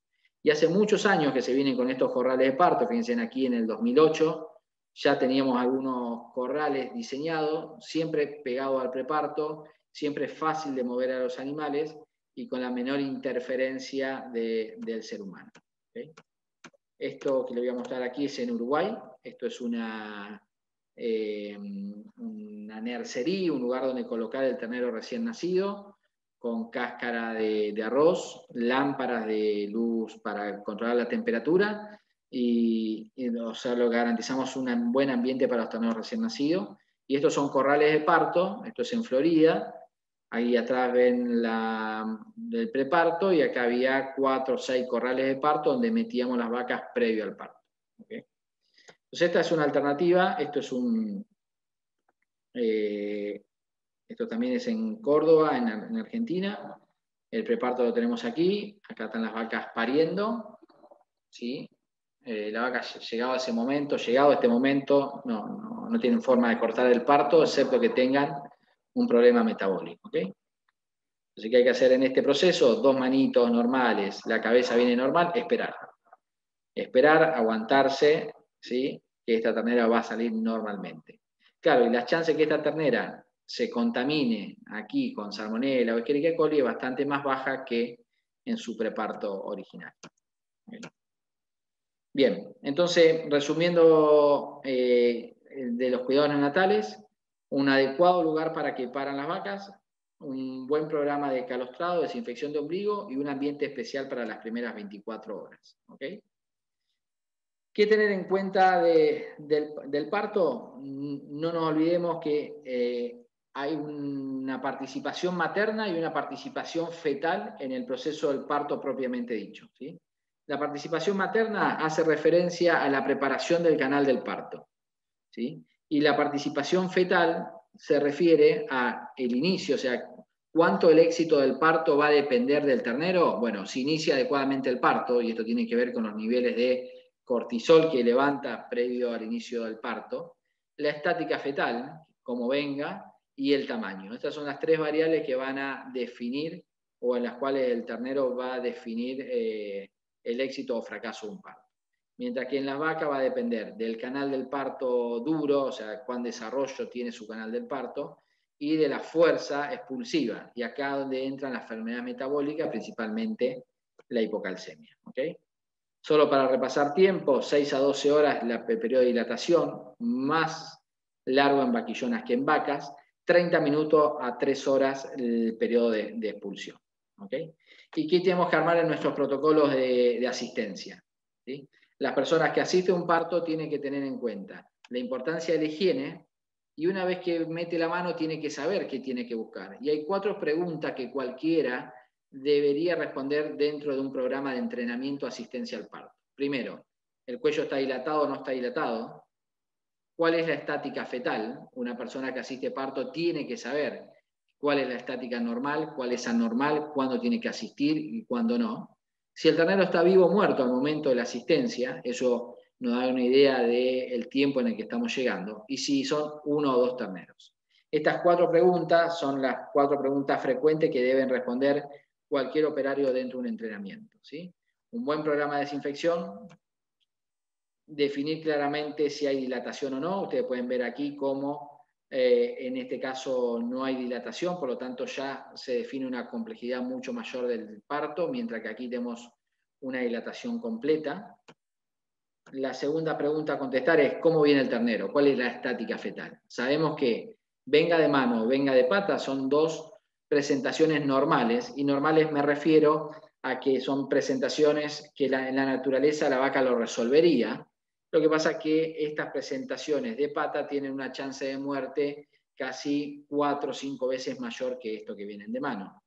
Y hace muchos años que se vienen con estos corrales de parto. Fíjense aquí en el 2008, ya teníamos algunos corrales diseñados, siempre pegados al preparto, siempre fácil de mover a los animales y con la menor interferencia del ser humano. ¿Okay? Esto que le voy a mostrar aquí es en Uruguay. Esto es una nursery, un lugar donde colocar el ternero recién nacido, con cáscara de arroz, lámparas de luz para controlar la temperatura o sea, lo garantizamos un buen ambiente para los terneros recién nacidos. Y estos son corrales de parto, esto es en Florida. Ahí atrás ven el preparto y acá había 4 o 6 corrales de parto donde metíamos las vacas previo al parto. ¿Okay? Entonces esta es una alternativa, esto también es en Córdoba, en Argentina. El preparto lo tenemos aquí, acá están las vacas pariendo, ¿sí? La vaca llegado a este momento, no tienen forma de cortar el parto, excepto que tengan un problema metabólico. ¿Okay? Entonces, ¿qué hay que hacer en este proceso? 2 manitos normales, la cabeza viene normal, esperar. Esperar, aguantarse, ¿sí? Que esta ternera va a salir normalmente. Claro, y las chances que esta ternera se contamine aquí con salmonella o Escherichia coli es bastante más baja que en su preparto original. Bien, entonces, resumiendo de los cuidados neonatales, un adecuado lugar para que paran las vacas, un buen programa de calostrado, desinfección de ombligo y un ambiente especial para las primeras 24 horas. ¿Okay? ¿Qué tener en cuenta del parto? No nos olvidemos que hay una participación materna y una participación fetal en el proceso del parto propiamente dicho, ¿sí? La participación materna hace referencia a la preparación del canal del parto, ¿sí? Y la participación fetal se refiere al inicio, o sea, ¿cuánto el éxito del parto va a depender del ternero? Bueno, si inicia adecuadamente el parto, y esto tiene que ver con los niveles de cortisol que levanta previo al inicio del parto, la estática fetal, como venga, y el tamaño. Estas son las 3 variables que van a definir, o en las cuales el ternero va a definir el éxito o fracaso de un parto. Mientras que en las vacas va a depender del canal del parto duro, o sea, cuán desarrollo tiene su canal del parto, y de la fuerza expulsiva. Y acá donde entran las enfermedades metabólicas, principalmente la hipocalcemia. ¿Okay? Solo para repasar tiempo, 6 a 12 horas el periodo de dilatación, más largo en vaquillonas que en vacas, 30 minutos a 3 horas el periodo de expulsión. ¿Okay? ¿Y qué tenemos que armar en nuestros protocolos de asistencia? ¿Sí? Las personas que asisten a un parto tienen que tener en cuenta la importancia de la higiene y una vez que mete la mano tiene que saber qué tiene que buscar. Y hay 4 preguntas que cualquiera debería responder dentro de un programa de entrenamiento asistencia al parto. Primero, ¿el cuello está dilatado o no está dilatado? ¿Cuál es la estática fetal? Una persona que asiste a parto tiene que saber cuál es la estática normal, cuál es anormal, cuándo tiene que asistir y cuándo no. Si el ternero está vivo o muerto al momento de la asistencia, eso nos da una idea del tiempo en el que estamos llegando, y si son 1 o 2 terneros. Estas 4 preguntas son las 4 preguntas frecuentes que deben responder cualquier operario dentro de un entrenamiento, ¿sí? Un buen programa de desinfección, definir claramente si hay dilatación o no. Ustedes pueden ver aquí cómo en este caso no hay dilatación, por lo tanto ya se define una complejidad mucho mayor del parto, mientras que aquí tenemos una dilatación completa. La segunda pregunta a contestar es ¿cómo viene el ternero? ¿Cuál es la estática fetal? Sabemos que venga de mano o venga de pata son 2 presentaciones normales, y normales me refiero a que son presentaciones que en la naturaleza la vaca lo resolvería. Lo que pasa es que estas presentaciones de pata tienen una chance de muerte casi 4 o 5 veces mayor que esto que vienen de mano.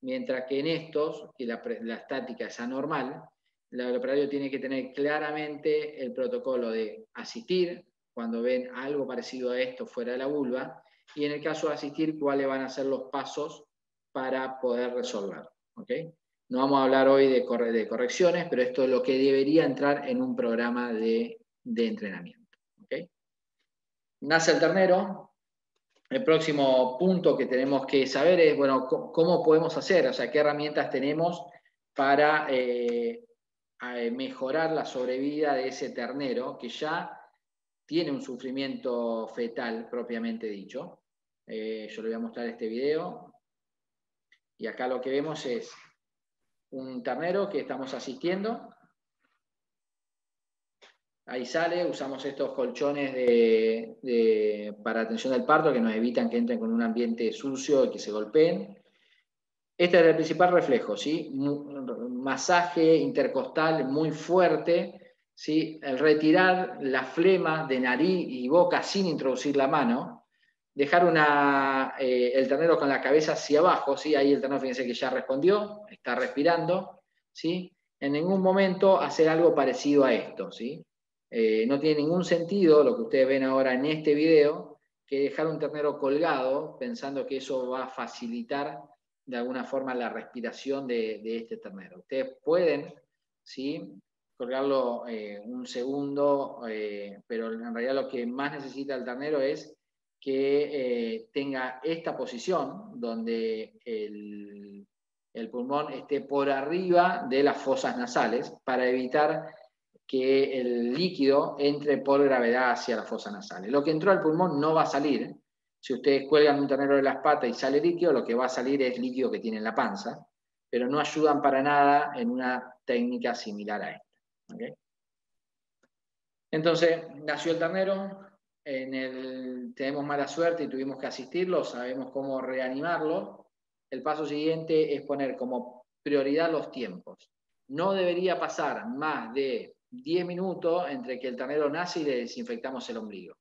Mientras que en estos, que la estática es anormal, el operario tiene que tener claramente el protocolo de asistir, cuando ven algo parecido a esto fuera de la vulva, y en el caso de asistir, cuáles van a ser los pasos para poder resolver. ¿Okay? No vamos a hablar hoy de correcciones, pero esto es lo que debería entrar en un programa de entrenamiento. ¿Okay? Nace el ternero. El próximo punto que tenemos que saber es, bueno, cómo podemos hacer, o sea, qué herramientas tenemos para mejorar la sobrevida de ese ternero que ya tiene un sufrimiento fetal propiamente dicho. Yo le voy a mostrar este video. Y acá lo que vemos es un ternero que estamos asistiendo. Ahí sale, usamos estos colchones para atención del parto que nos evitan que entren con un ambiente sucio y que se golpeen. Este es el principal reflejo, ¿sí? Masaje intercostal muy fuerte, ¿sí? El retirar la flema de nariz y boca sin introducir la mano, dejar el ternero con la cabeza hacia abajo, ¿sí? Ahí el ternero, fíjense que ya respondió, está respirando, ¿sí? En ningún momento hacer algo parecido a esto, ¿sí? No tiene ningún sentido lo que ustedes ven ahora en este video, que dejar un ternero colgado pensando que eso va a facilitar de alguna forma la respiración de este ternero. Ustedes pueden, ¿sí?, colgarlo un segundo, pero en realidad lo que más necesita el ternero es que tenga esta posición donde el pulmón esté por arriba de las fosas nasales para evitar que el líquido entre por gravedad hacia las fosas nasales. Lo que entró al pulmón no va a salir. Si ustedes cuelgan un ternero de las patas y sale líquido, lo que va a salir es líquido que tiene en la panza, pero no ayudan para nada en una técnica similar a esta. ¿Okay? Entonces, nació el ternero, tenemos mala suerte y tuvimos que asistirlo, sabemos cómo reanimarlo. El paso siguiente es poner como prioridad los tiempos. No debería pasar más de 10 minutos entre que el ternero nace y le desinfectamos el ombligo.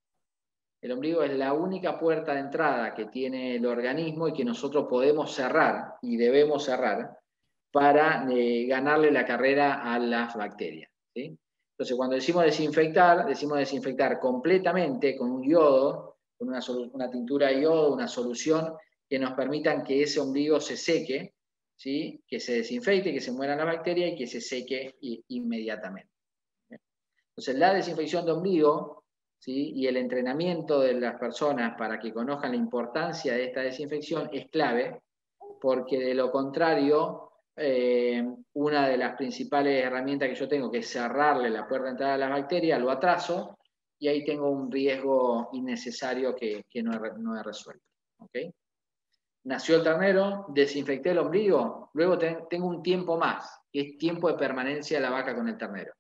El ombligo es la única puerta de entrada que tiene el organismo y que nosotros podemos cerrar y debemos cerrar para ganarle la carrera a las bacterias, ¿sí? Entonces, cuando decimos desinfectar completamente con un yodo, con una tintura de yodo, una solución que nos permitan que ese ombligo se seque, ¿sí? Que se desinfecte, que se mueran las bacterias y que se seque inmediatamente. Entonces, la desinfección de ombligo, ¿sí?, y el entrenamiento de las personas para que conozcan la importancia de esta desinfección es clave, porque de lo contrario, una de las principales herramientas que yo tengo, que es cerrarle la puerta de entrada a las bacterias, lo atraso y ahí tengo un riesgo innecesario que no he resuelto. ¿Okay? Nació el ternero, desinfecté el ombligo, luego tengo un tiempo más, que es tiempo de permanencia de la vaca con el ternero.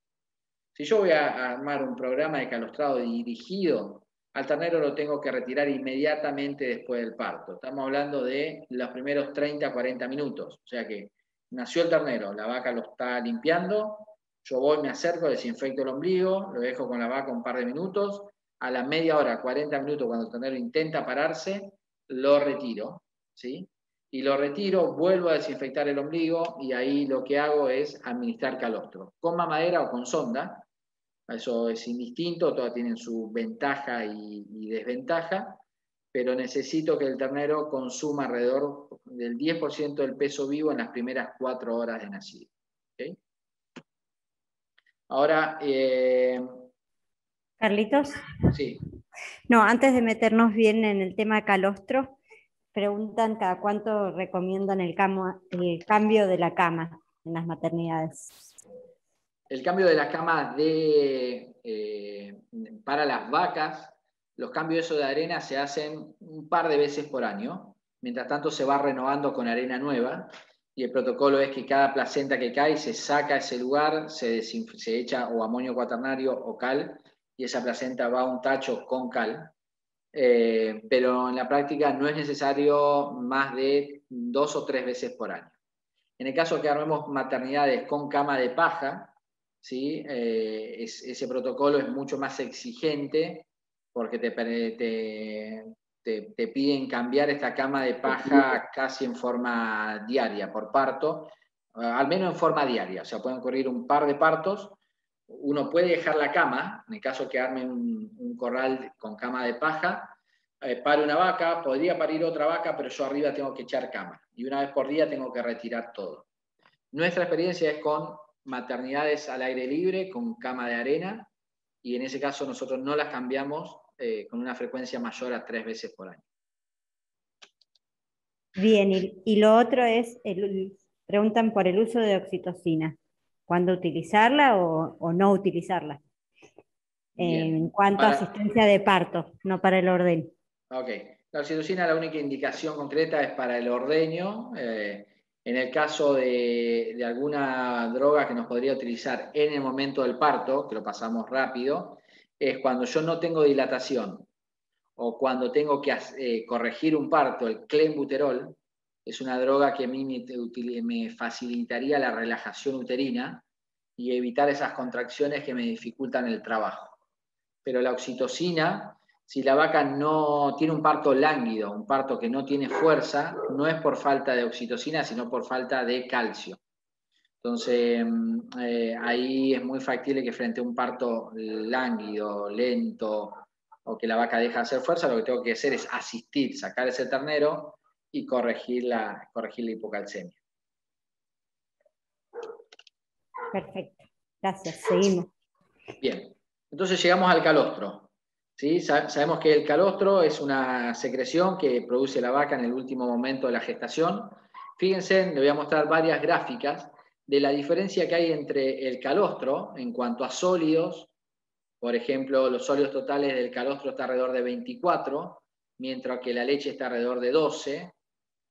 Si yo voy a armar un programa de calostrado dirigido, al ternero lo tengo que retirar inmediatamente después del parto. Estamos hablando de los primeros 30, 40 minutos. O sea que nació el ternero, la vaca lo está limpiando, yo voy, me acerco, desinfecto el ombligo, lo dejo con la vaca un par de minutos, a la media hora, 40 minutos, cuando el ternero intenta pararse, lo retiro, ¿sí? Y lo retiro, vuelvo a desinfectar el ombligo y ahí lo que hago es administrar calostro, con mamadera o con sonda. Eso es indistinto, todas tienen su ventaja y desventaja, pero necesito que el ternero consuma alrededor del 10% del peso vivo en las primeras 4 horas de nacido. ¿Okay? Ahora, Carlitos. Sí. No, antes de meternos bien en el tema de calostro, preguntan cada cuánto recomiendan el cambio de la cama en las maternidades. El cambio de la cama para las vacas, los cambios de arena se hacen un par de veces por año. Mientras tanto se va renovando con arena nueva y el protocolo es que cada placenta que cae se saca a ese lugar, se echa o amonio cuaternario o cal y esa placenta va a un tacho con cal. Pero en la práctica no es necesario más de 2 o 3 veces por año. En el caso que armemos maternidades con cama de paja, ¿sí? Ese protocolo es mucho más exigente porque te piden cambiar esta cama de paja casi en forma diaria por parto, al menos en forma diaria. O sea, pueden ocurrir un par de partos. Uno puede dejar la cama, en el caso que arme un corral con cama de paja, pare una vaca, podría parir otra vaca, pero yo arriba tengo que echar cama. Y una vez por día tengo que retirar todo. Nuestra experiencia es con maternidades al aire libre, con cama de arena, y en ese caso nosotros no las cambiamos con una frecuencia mayor a 3 veces por año. Bien, y lo otro es, preguntan por el uso de oxitocina. ¿Cuándo utilizarla o no utilizarla? En cuanto a asistencia de parto, no para el ordeño. Ok. La oxitocina, la única indicación concreta es para el ordeño. En el caso de alguna droga que nos podría utilizar en el momento del parto, que lo pasamos rápido, es cuando yo no tengo dilatación o cuando tengo que corregir un parto. El clenbuterol es una droga que a mí me facilitaría la relajación uterina y evitar esas contracciones que me dificultan el trabajo. Pero la oxitocina, si la vaca no tiene un parto lánguido, un parto que no tiene fuerza, no es por falta de oxitocina, sino por falta de calcio. Entonces, ahí es muy factible que frente a un parto lánguido, lento, o que la vaca deja de hacer fuerza, lo que tengo que hacer es asistir, sacar ese ternero y corregir la hipocalcemia. Perfecto, gracias, seguimos. Bien, entonces llegamos al calostro. ¿Sí? Sabemos que el calostro es una secreción que produce la vaca en el último momento de la gestación. Fíjense, le voy a mostrar varias gráficas de la diferencia que hay entre el calostro en cuanto a sólidos. Por ejemplo, los sólidos totales del calostro está alrededor de 24, mientras que la leche está alrededor de 12.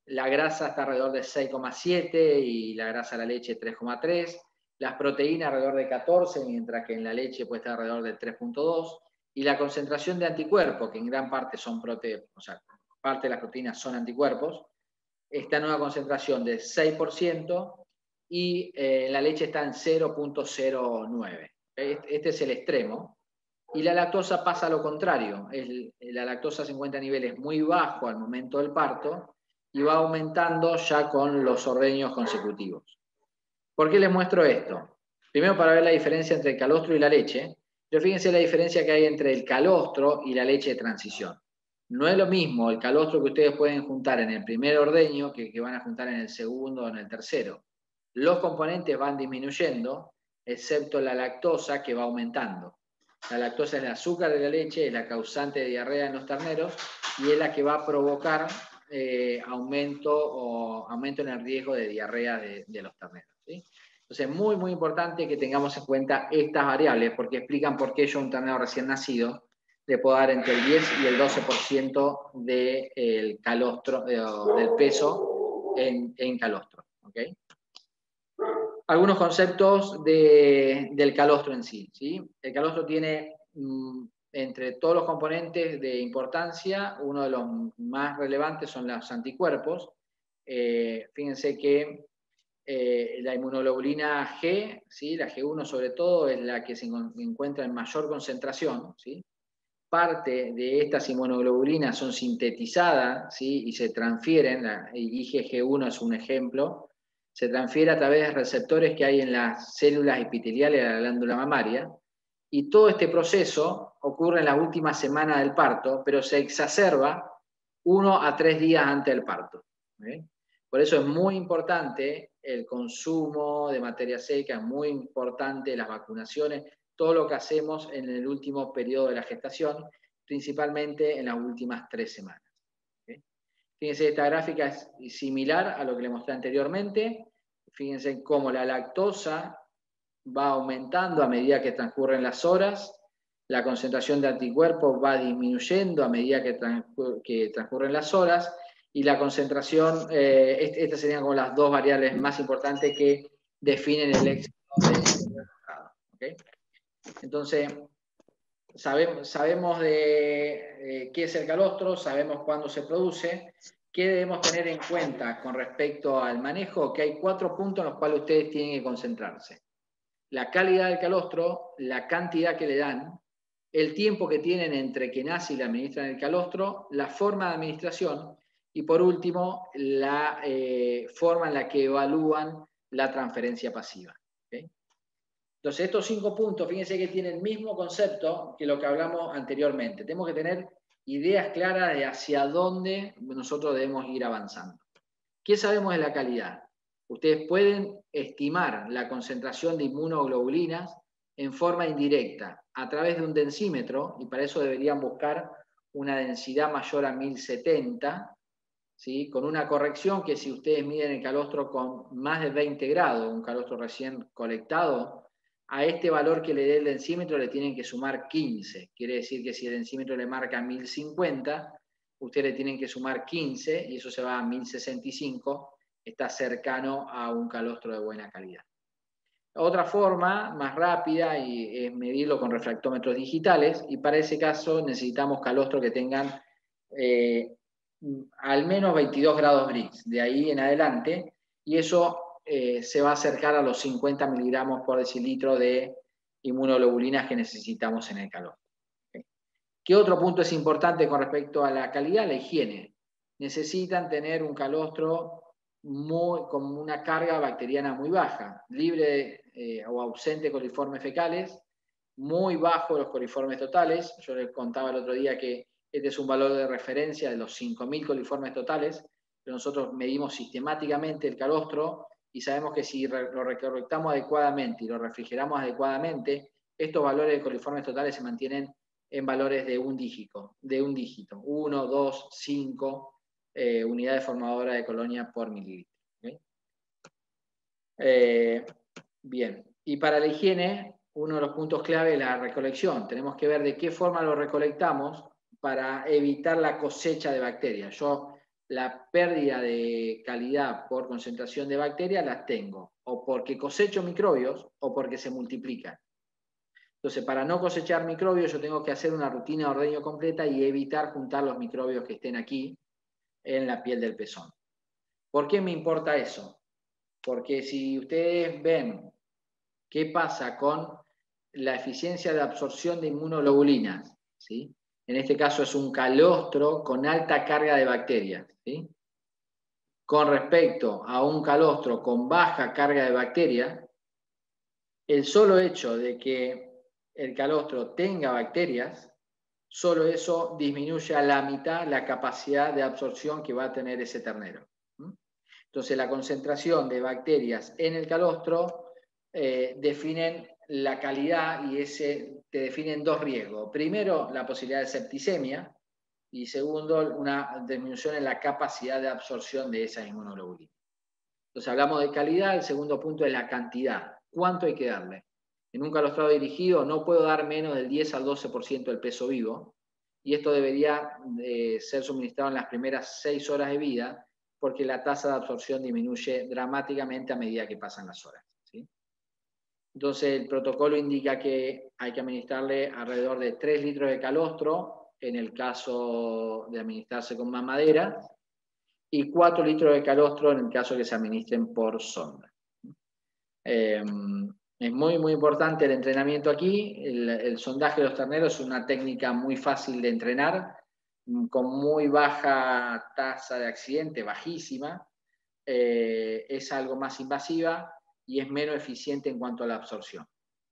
La grasa está alrededor de 6,7 y la grasa de la leche 3,3. Las proteínas alrededor de 14, mientras que en la leche puede estar alrededor de 3,2. Y la concentración de anticuerpos, que en gran parte son parte de las proteínas son anticuerpos, está en una concentración de 6% y la leche está en 0,09. Este es el extremo. Y la lactosa pasa a lo contrario. La lactosa se encuentra a niveles muy bajos al momento del parto y va aumentando ya con los ordeños consecutivos. ¿Por qué les muestro esto? Primero, para ver la diferencia entre el calostro y la leche. Pero fíjense la diferencia que hay entre el calostro y la leche de transición. No es lo mismo el calostro que ustedes pueden juntar en el primer ordeño que van a juntar en el segundo o en el tercero. Los componentes van disminuyendo, excepto la lactosa que va aumentando. La lactosa es el azúcar de la leche, es la causante de diarrea en los terneros y es la que va a provocar aumento en el riesgo de diarrea de los terneros. ¿Sí? Entonces es muy, muy importante que tengamos en cuenta estas variables porque explican por qué yo a un ternero recién nacido le puedo dar entre el 10 y el 12% del calostro, del peso en calostro. ¿Okay? Algunos conceptos del calostro en sí, ¿sí? El calostro tiene, entre todos los componentes de importancia, uno de los más relevantes son los anticuerpos. Fíjense que la inmunoglobulina G, ¿sí? La G1 sobre todo, es la que se encuentra en mayor concentración, ¿sí? Parte de estas inmunoglobulinas son sintetizadas, ¿sí? Y se transfieren, la IgG1 es un ejemplo, se transfiere a través de receptores que hay en las células epiteliales de la glándula mamaria, y todo este proceso ocurre en la última semana del parto, pero se exacerba 1 a 3 días antes del parto. ¿Okay? Por eso es muy importante el consumo de materia seca, es muy importante las vacunaciones, todo lo que hacemos en el último periodo de la gestación, principalmente en las últimas 3 semanas. ¿Okay? Fíjense, esta gráfica es similar a lo que le mostré anteriormente. Fíjense cómo la lactosa va aumentando a medida que transcurren las horas, la concentración de anticuerpos va disminuyendo a medida que transcurren las horas, y la concentración, estas serían como las dos variables más importantes que definen el éxito del resultado. ¿Okay? Entonces, sabemos de qué es el calostro, sabemos cuándo se produce. ¿Qué debemos tener en cuenta con respecto al manejo? Que hay 4 puntos en los cuales ustedes tienen que concentrarse. La calidad del calostro, la cantidad que le dan, el tiempo que tienen entre que nace y le administran el calostro, la forma de administración y por último la forma en la que evalúan la transferencia pasiva. ¿Okay? Entonces, estos 5 puntos, fíjense que tienen el mismo concepto que lo que hablamos anteriormente. Tenemos que tener ideas claras de hacia dónde nosotros debemos ir avanzando. ¿Qué sabemos de la calidad? Ustedes pueden estimar la concentración de inmunoglobulinas en forma indirecta a través de un densímetro, y para eso deberían buscar una densidad mayor a 1070, ¿sí? Con una corrección que si ustedes miden el calostro con más de 20 grados, un calostro recién colectado, a este valor que le dé el densímetro le tienen que sumar 15. Quiere decir que si el densímetro le marca 1050, ustedes le tienen que sumar 15 y eso se va a 1065. Está cercano a un calostro de buena calidad. Otra forma más rápida es medirlo con refractómetros digitales, y para ese caso necesitamos calostros que tengan al menos 22 grados Brix, de ahí en adelante, y eso se va a acercar a los 50 miligramos por decilitro de inmunoglobulinas que necesitamos en el calostro. ¿Okay? ¿Qué otro punto es importante con respecto a la calidad? La higiene. Necesitan tener un calostro con una carga bacteriana muy baja, libre o ausente de coliformes fecales, muy bajo los coliformes totales. Yo les contaba el otro día que este es un valor de referencia de los 5.000 coliformes totales, pero nosotros medimos sistemáticamente el calostro y sabemos que si lo recolectamos adecuadamente y lo refrigeramos adecuadamente, estos valores de coliformes totales se mantienen en valores de un dígito, 1, 2, 5 unidades formadoras de colonia por mililitro. ¿Okay? Bien, y para la higiene, uno de los puntos clave es la recolección. Tenemos que ver de qué forma lo recolectamos para evitar la cosecha de bacterias. Yo la pérdida de calidad por concentración de bacterias las tengo o porque cosecho microbios o porque se multiplican. Entonces, para no cosechar microbios, yo tengo que hacer una rutina de ordeño completa y evitar juntar los microbios que estén aquí en la piel del pezón. ¿Por qué me importa eso? Porque si ustedes ven qué pasa con la eficiencia de absorción de inmunoglobulinas, ¿sí? En este caso es un calostro con alta carga de bacterias, ¿sí? Con respecto a un calostro con baja carga de bacterias, el solo hecho de que el calostro tenga bacterias, solo eso disminuye a la mitad la capacidad de absorción que va a tener ese ternero. Entonces, la concentración de bacterias en el calostro definen la calidad y te definen 2 riesgos. Primero, la posibilidad de septicemia, y segundo, una disminución en la capacidad de absorción de esa inmunoglobulina. Entonces, hablamos de calidad. El segundo punto es la cantidad. ¿Cuánto hay que darle? En un calostrado dirigido no puedo dar menos del 10 al 12% del peso vivo, y esto debería ser suministrado en las primeras 6 horas de vida, porque la tasa de absorción disminuye dramáticamente a medida que pasan las horas, ¿sí? Entonces, el protocolo indica que hay que administrarle alrededor de 3 litros de calostro en el caso de administrarse con mamadera, y 4 litros de calostro en el caso que se administren por sonda. Es muy, muy importante el entrenamiento aquí. El sondaje de los terneros es una técnica muy fácil de entrenar, con muy baja tasa de accidente, bajísima. Es algo más invasiva y es menos eficiente en cuanto a la absorción.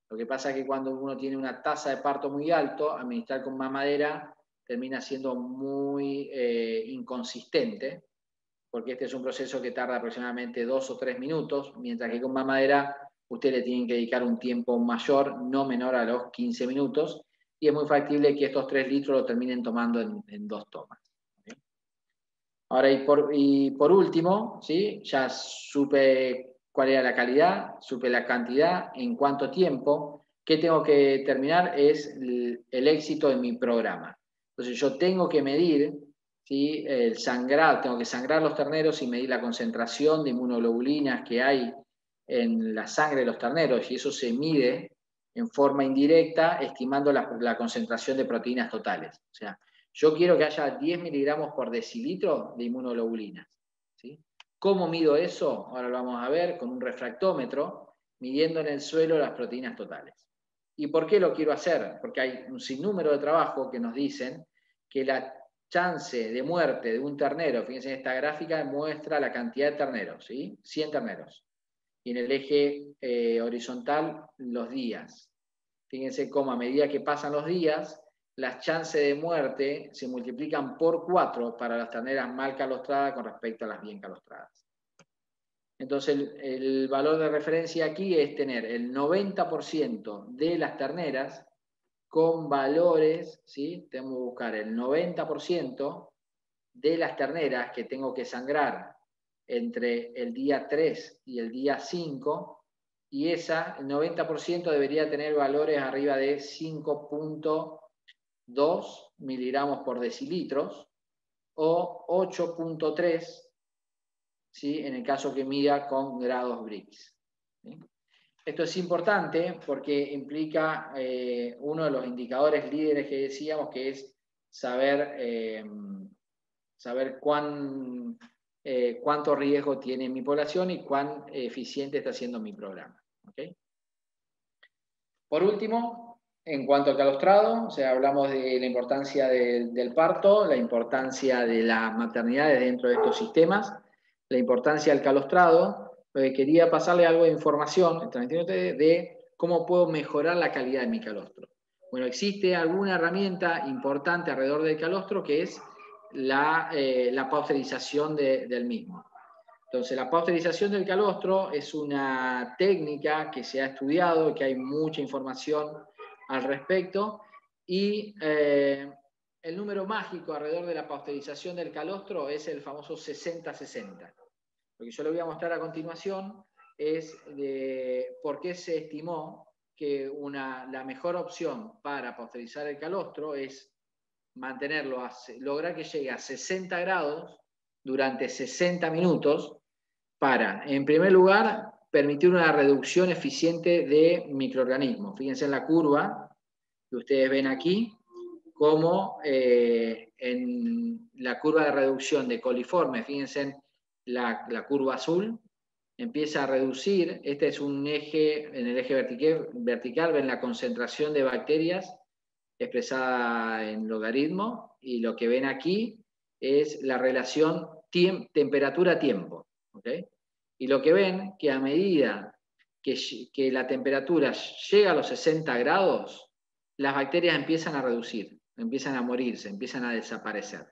Lo que pasa es que cuando uno tiene una tasa de parto muy alto, administrar con mamadera termina siendo muy inconsistente, porque este es un proceso que tarda aproximadamente 2 o 3 minutos, mientras que con mamadera usted le tienen que dedicar un tiempo mayor, no menor a los 15 minutos, y es muy factible que estos 3 litros lo terminen tomando en 2 tomas. ¿Sí? Ahora, y por último, ¿sí? Ya supe cuál era la calidad, supe la cantidad, en cuánto tiempo. ¿Qué tengo que terminar? Es el éxito de mi programa. Entonces yo tengo que medir, ¿sí? El sangrado, tengo que sangrar los terneros y medir la concentración de inmunoglobulinas que hay en la sangre de los terneros, y eso se mide en forma indirecta, estimando la concentración de proteínas totales. O sea, yo quiero que haya 10 miligramos por decilitro de inmunoglobulinas, ¿sí? ¿Cómo mido eso? Ahora lo vamos a ver con un refractómetro, midiendo en el suelo las proteínas totales. ¿Y por qué lo quiero hacer? Porque hay un sinnúmero de trabajos que nos dicen que la chance de muerte de un ternero, fíjense en esta gráfica, muestra la cantidad de terneros, ¿sí? 100 terneros. y en el eje horizontal los días. Fíjense cómo a medida que pasan los días, las chances de muerte se multiplican por 4 para las terneras mal calostradas con respecto a las bien calostradas. Entonces, el valor de referencia aquí es tener el 90% de las terneras con valores, ¿sí? Tengo que buscar el 90% de las terneras que tengo que sangrar entre el día 3 y el día 5, y el 90% debería tener valores arriba de 5.2 miligramos por decilitros o 8.3, ¿sí? En el caso que mida con grados Brix. ¿Sí? Esto es importante porque implica uno de los indicadores líderes que decíamos, que es saber cuánto riesgo tiene mi población y cuán eficiente está siendo mi programa. ¿Okay? Por último, en cuanto al calostrado, o sea, hablamos de la importancia del parto, la importancia de la maternidad dentro de estos sistemas, la importancia del calostrado. Quería pasarle algo de información de cómo puedo mejorar la calidad de mi calostro. Bueno, existe alguna herramienta importante alrededor del calostro, que es la pasteurización del mismo. Entonces, la pasteurización del calostro es una técnica que se ha estudiado, que hay mucha información al respecto, y el número mágico alrededor de la pasteurización del calostro es el famoso 60-60. Lo que yo le voy a mostrar a continuación es por qué se estimó que la mejor opción para pasteurizar el calostro es mantenerlo, lograr que llegue a 60 grados durante 60 minutos para, en primer lugar, permitir una reducción eficiente de microorganismos. Fíjense en la curva que ustedes ven aquí, como en la curva de reducción de coliformes, fíjense en la curva azul, empieza a reducir. Este es un eje, en el eje vertical ven la concentración de bacterias expresada en logaritmo, y lo que ven aquí es la relación temperatura-tiempo. ¿Okay? Y lo que ven que a medida que la temperatura llega a los 60 grados, las bacterias empiezan a reducir, empiezan a morirse, empiezan a desaparecer.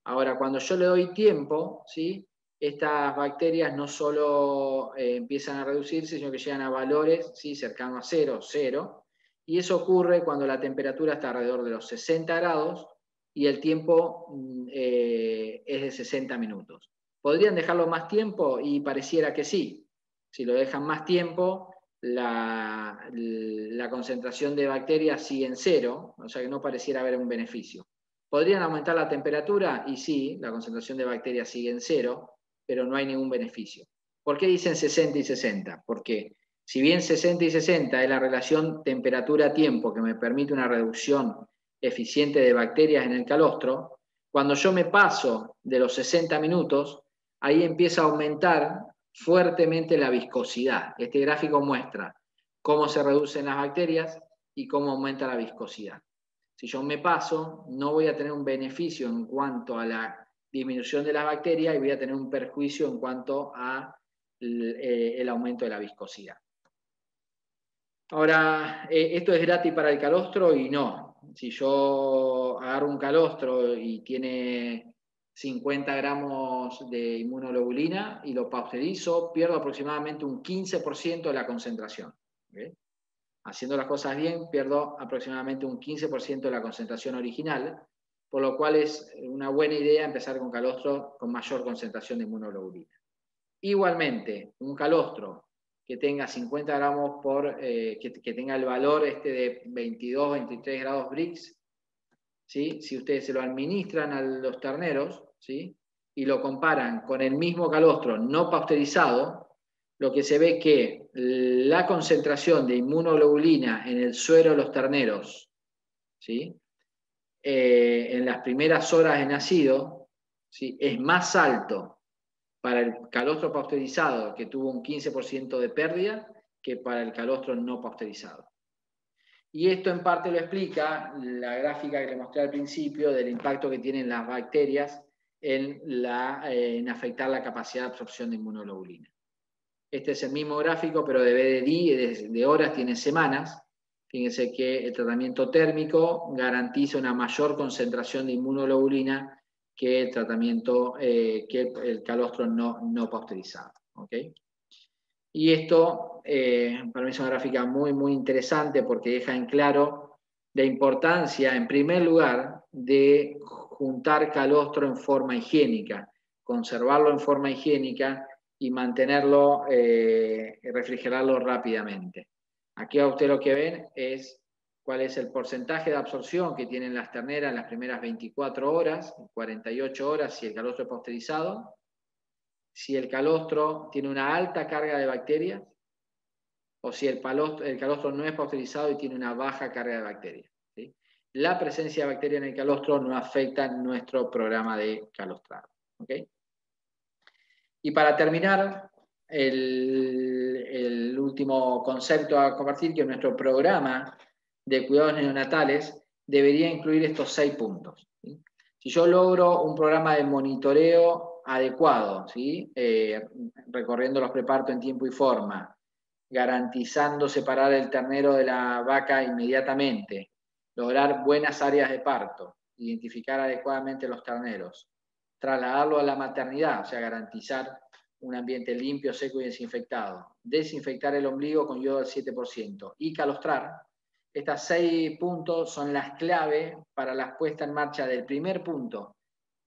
Ahora, cuando yo le doy tiempo, ¿sí? Estas bacterias no solo empiezan a reducirse, sino que llegan a valores, ¿sí? Cercanos a 0, y eso ocurre cuando la temperatura está alrededor de los 60 grados y el tiempo es de 60 minutos. ¿Podrían dejarlo más tiempo? Y pareciera que sí. Si lo dejan más tiempo, la concentración de bacterias sigue en 0, o sea que no pareciera haber un beneficio. ¿Podrían aumentar la temperatura? Y sí, la concentración de bacterias sigue en 0, pero no hay ningún beneficio. ¿Por qué dicen 60 y 60? Porque si bien 60 y 60 es la relación temperatura-tiempo que me permite una reducción eficiente de bacterias en el calostro, cuando yo me paso de los 60 minutos, ahí empieza a aumentar fuertemente la viscosidad. Este gráfico muestra cómo se reducen las bacterias y cómo aumenta la viscosidad. Si yo me paso, no voy a tener un beneficio en cuanto a la disminución de las bacterias y voy a tener un perjuicio en cuanto a el aumento de la viscosidad. Ahora, esto es gratis para el calostro y no. Si yo agarro un calostro y tiene 50 gramos de inmunoglobulina y lo pasteurizo, pierdo aproximadamente un 15% de la concentración. ¿Okay? Haciendo las cosas bien, pierdo aproximadamente un 15% de la concentración original, por lo cual es una buena idea empezar con calostro con mayor concentración de inmunoglobulina. Igualmente, un calostro que tenga 50 gramos que tenga el valor de 22, 23 grados Brix, ¿sí? Si ustedes se lo administran a los terneros, ¿sí? Y lo comparan con el mismo calostro no pasteurizado, lo que se ve que la concentración de inmunoglobulina en el suero de los terneros, ¿sí? En las primeras horas de nacido, ¿sí? Es más alto para el calostro pasteurizado, que tuvo un 15% de pérdida, que para el calostro no pasteurizado. Y esto en parte lo explica la gráfica que les mostré al principio del impacto que tienen las bacterias en afectar la capacidad de absorción de inmunoglobulina. Este es el mismo gráfico, pero de vez de horas tiene semanas. Fíjense que el tratamiento térmico garantiza una mayor concentración de inmunoglobulina que el tratamiento, que el calostro no pasteurizado. ¿Okay? Y esto para mí es una gráfica muy, muy interesante porque deja en claro la importancia, en primer lugar, de juntar calostro en forma higiénica, conservarlo en forma higiénica y mantenerlo, refrigerarlo rápidamente. Aquí a usted lo que ven es cuál es el porcentaje de absorción que tienen las terneras en las primeras 24 horas, 48 horas si el calostro es pasteurizado, si el calostro tiene una alta carga de bacterias o si el calostro no es pasteurizado y tiene una baja carga de bacterias. ¿Sí? La presencia de bacterias en el calostro no afecta nuestro programa de calostrado. ¿Okay? Y para terminar, el último concepto a compartir, que nuestro programa de cuidados neonatales debería incluir estos 6 puntos. ¿Sí? Si yo logro un programa de monitoreo adecuado, ¿sí? Recorriendo los prepartos en tiempo y forma, garantizando separar el ternero de la vaca inmediatamente, lograr buenas áreas de parto, identificar adecuadamente los terneros, trasladarlo a la maternidad, o sea, garantizar un ambiente limpio, seco y desinfectado, desinfectar el ombligo con yodo al 7% y calostrar. Estas 6 puntos son las clave para la puesta en marcha del primer punto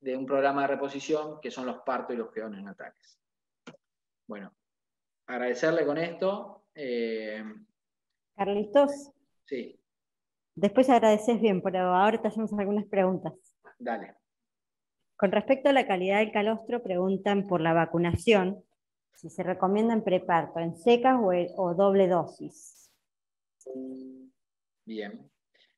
de un programa de reposición, que son los partos y los cuidados neonatales. Bueno, agradecerle con esto. Carlitos, Sí, después agradeces bien, pero ahora te hacemos algunas preguntas. dale. Con respecto a la calidad del calostro, preguntan por la vacunación, si se recomienda en preparto, en secas o doble dosis. Bien.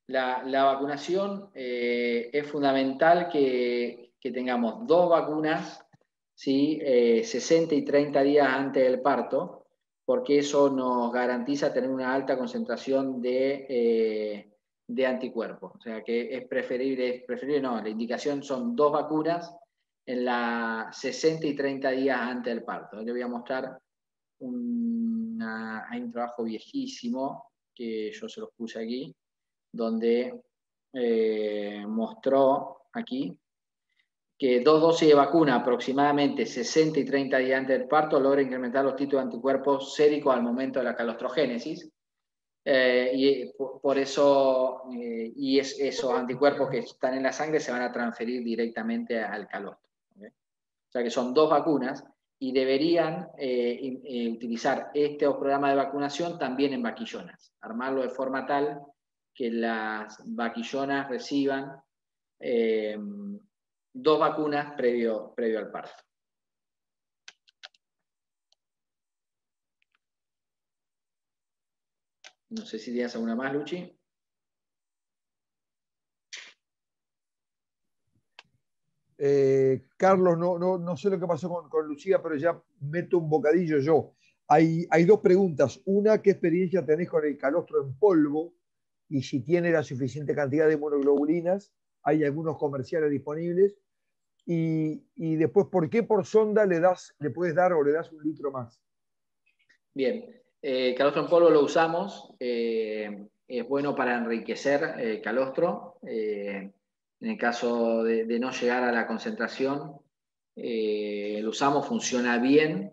La vacunación es fundamental que tengamos 2 vacunas, ¿sí? 60 y 30 días antes del parto, porque eso nos garantiza tener una alta concentración de anticuerpos. O sea que es preferible no, la indicación son 2 vacunas en la 60 y 30 días antes del parto. Le voy a mostrar hay un trabajo viejísimo que yo se los puse aquí, donde mostró aquí que 2 dosis de vacuna aproximadamente 60 y 30 días antes del parto logra incrementar los títulos de anticuerpos séricos al momento de la calostrogénesis. Y por eso, esos anticuerpos que están en la sangre se van a transferir directamente al calostro. ¿Okay? O sea que son 2 vacunas y deberían utilizar este programa de vacunación también en vaquillonas, armarlo de forma tal que las vaquillonas reciban 2 vacunas previo al parto. No sé si tienes alguna más, Luchi. Carlos, no sé lo que pasó con Lucía, pero ya meto un bocadillo yo. Hay 2 preguntas. Una, ¿qué experiencia tenés con el calostro en polvo? Y si tiene la suficiente cantidad de monoglobulinas. Hay algunos comerciales disponibles. Y después, ¿por qué por sonda le puedes dar o le das 1 litro más? Bien, calostro en polvo lo usamos. Es bueno para enriquecer calostro. En el caso de no llegar a la concentración, lo usamos, funciona bien.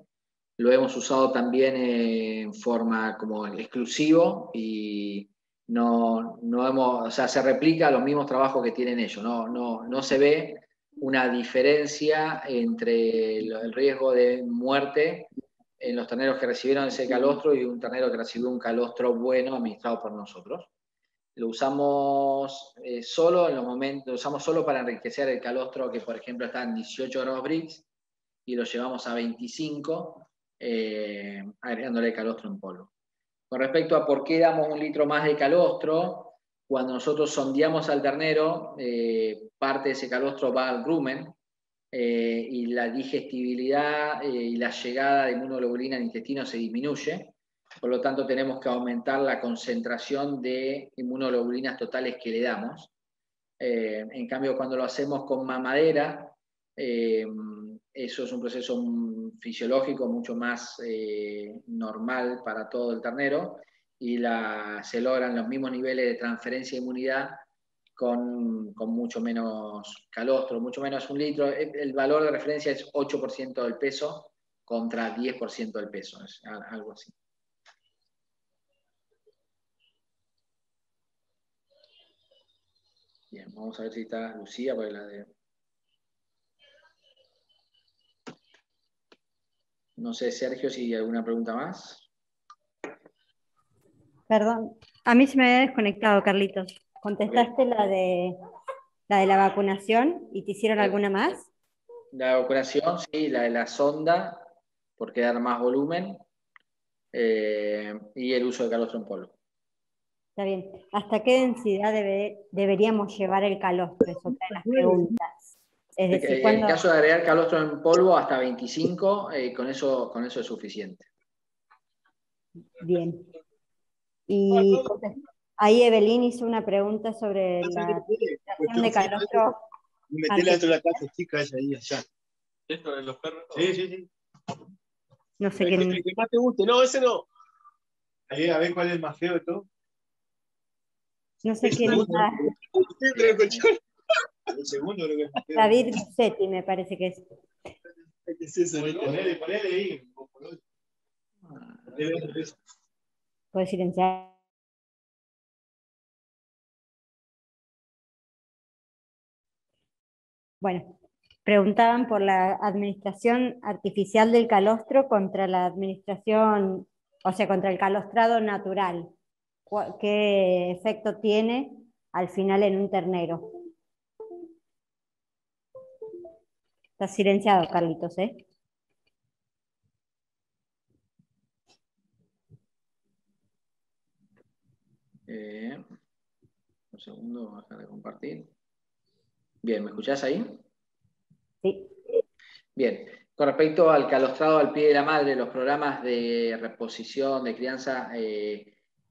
Lo hemos usado también en forma como exclusivo y o sea, se replica los mismos trabajos que tienen ellos. No se ve una diferencia entre el riesgo de muerte en los terneros que recibieron ese calostro y un ternero que recibió un calostro bueno administrado por nosotros. Lo usamos solo en los momentos, lo usamos solo para enriquecer el calostro que, por ejemplo, está en 18 grados Brix y lo llevamos a 25, agregándole calostro en polvo. Con respecto a por qué damos 1 litro más de calostro, cuando nosotros sondeamos al ternero, parte de ese calostro va al rumen y la digestibilidad y la llegada de inmunoglobulina al intestino se disminuye. Por lo tanto, tenemos que aumentar la concentración de inmunoglobulinas totales que le damos. En cambio, cuando lo hacemos con mamadera, eso es un proceso fisiológico mucho más normal para todo el ternero, y se logran los mismos niveles de transferencia de inmunidad con mucho menos calostro, mucho menos 1 litro. El valor de referencia es 8% del peso contra 10% del peso, es algo así. Bien, vamos a ver si está Lucía, porque no sé, Sergio, si hay alguna pregunta más. Perdón, a mí se me había desconectado, Carlitos. ¿Contestaste la de la vacunación y te hicieron alguna más? La vacunación, sí, la de la sonda, porque dar más volumen, y el uso de calostro en polvo. Está bien. ¿Hasta qué densidad deberíamos llevar el calostro? Es otra de las preguntas. Es decir, En caso de agregar calostro en polvo, hasta 25, con eso es suficiente. Bien. Y ahí Evelyn hizo una pregunta sobre la utilización de calostro. Metela dentro de la casa chica esa ahí, allá. ¿Esto de los perros? Sí. No sé el que más te guste, no, ese no. Ahí, a ver cuál es el más feo de todo. No sé quién está. El segundo creo que es más feo. David Setti me parece que es. Es eso, ponele ahí. Puedes silenciar. Bueno, preguntaban por la administración artificial del calostro contra la administración, o sea, contra el calostrado natural. ¿Qué efecto tiene al final en un ternero? Está silenciado, Carlitos, ¿eh? Un segundo, voy a dejar de compartir. Bien, ¿me escuchás ahí? Sí. Bien, con respecto al calostrado al pie de la madre, los programas de reposición, de crianza,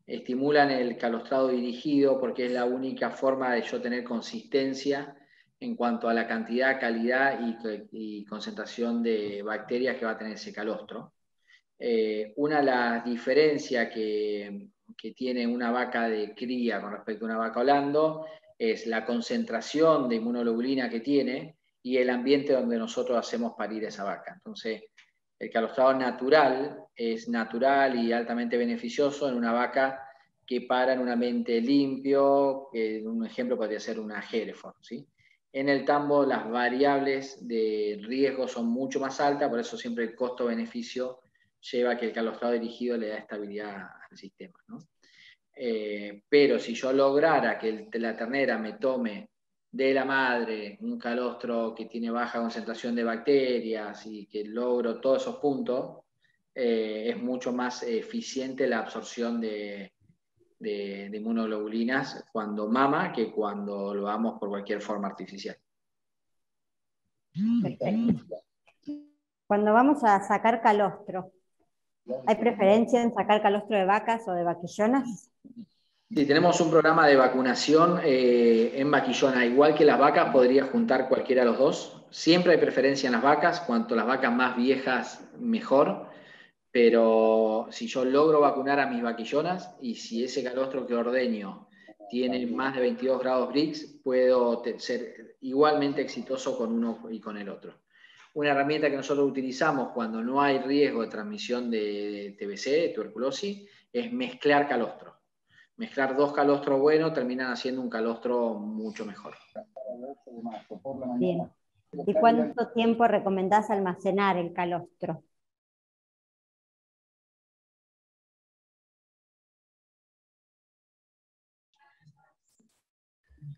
estimulan el calostrado dirigido porque es la única forma de yo tener consistencia en cuanto a la cantidad, calidad y concentración de bacterias que va a tener ese calostro. Una de las diferencias que tiene una vaca de cría con respecto a una vaca holando es la concentración de inmunoglobulina que tiene y el ambiente donde nosotros hacemos parir esa vaca. Entonces, el calostrado natural es natural y altamente beneficioso en una vaca que para en un ambiente limpio, que un ejemplo podría ser una Hereford, ¿sí? En el tambo las variables de riesgo son mucho más altas, por eso siempre el costo-beneficio lleva a que el calostrado dirigido le da estabilidad al sistema, ¿no? Pero si yo lograra que la ternera me tome de la madre un calostro que tiene baja concentración de bacterias y que logro todos esos puntos, es mucho más eficiente la absorción de inmunoglobulinas cuando mama que cuando lo hagamos por cualquier forma artificial. Perfecto. Cuando vamos a sacar calostro, ¿hay preferencia en sacar calostro de vacas o de vaquillonas? Sí, tenemos un programa de vacunación en vaquillona. Igual que las vacas, podría juntar cualquiera de los dos. Siempre hay preferencia en las vacas, cuanto las vacas más viejas, mejor. Pero si yo logro vacunar a mis vaquillonas y si ese calostro que ordeño tiene más de 22 grados Brix, puedo ser igualmente exitoso con uno y con el otro. Una herramienta que nosotros utilizamos cuando no hay riesgo de transmisión de TBC, de tuberculosis, es mezclar calostro. Mezclar dos calostros buenos terminan haciendo un calostro mucho mejor. Bien. ¿Y cuánto tiempo recomendás almacenar el calostro?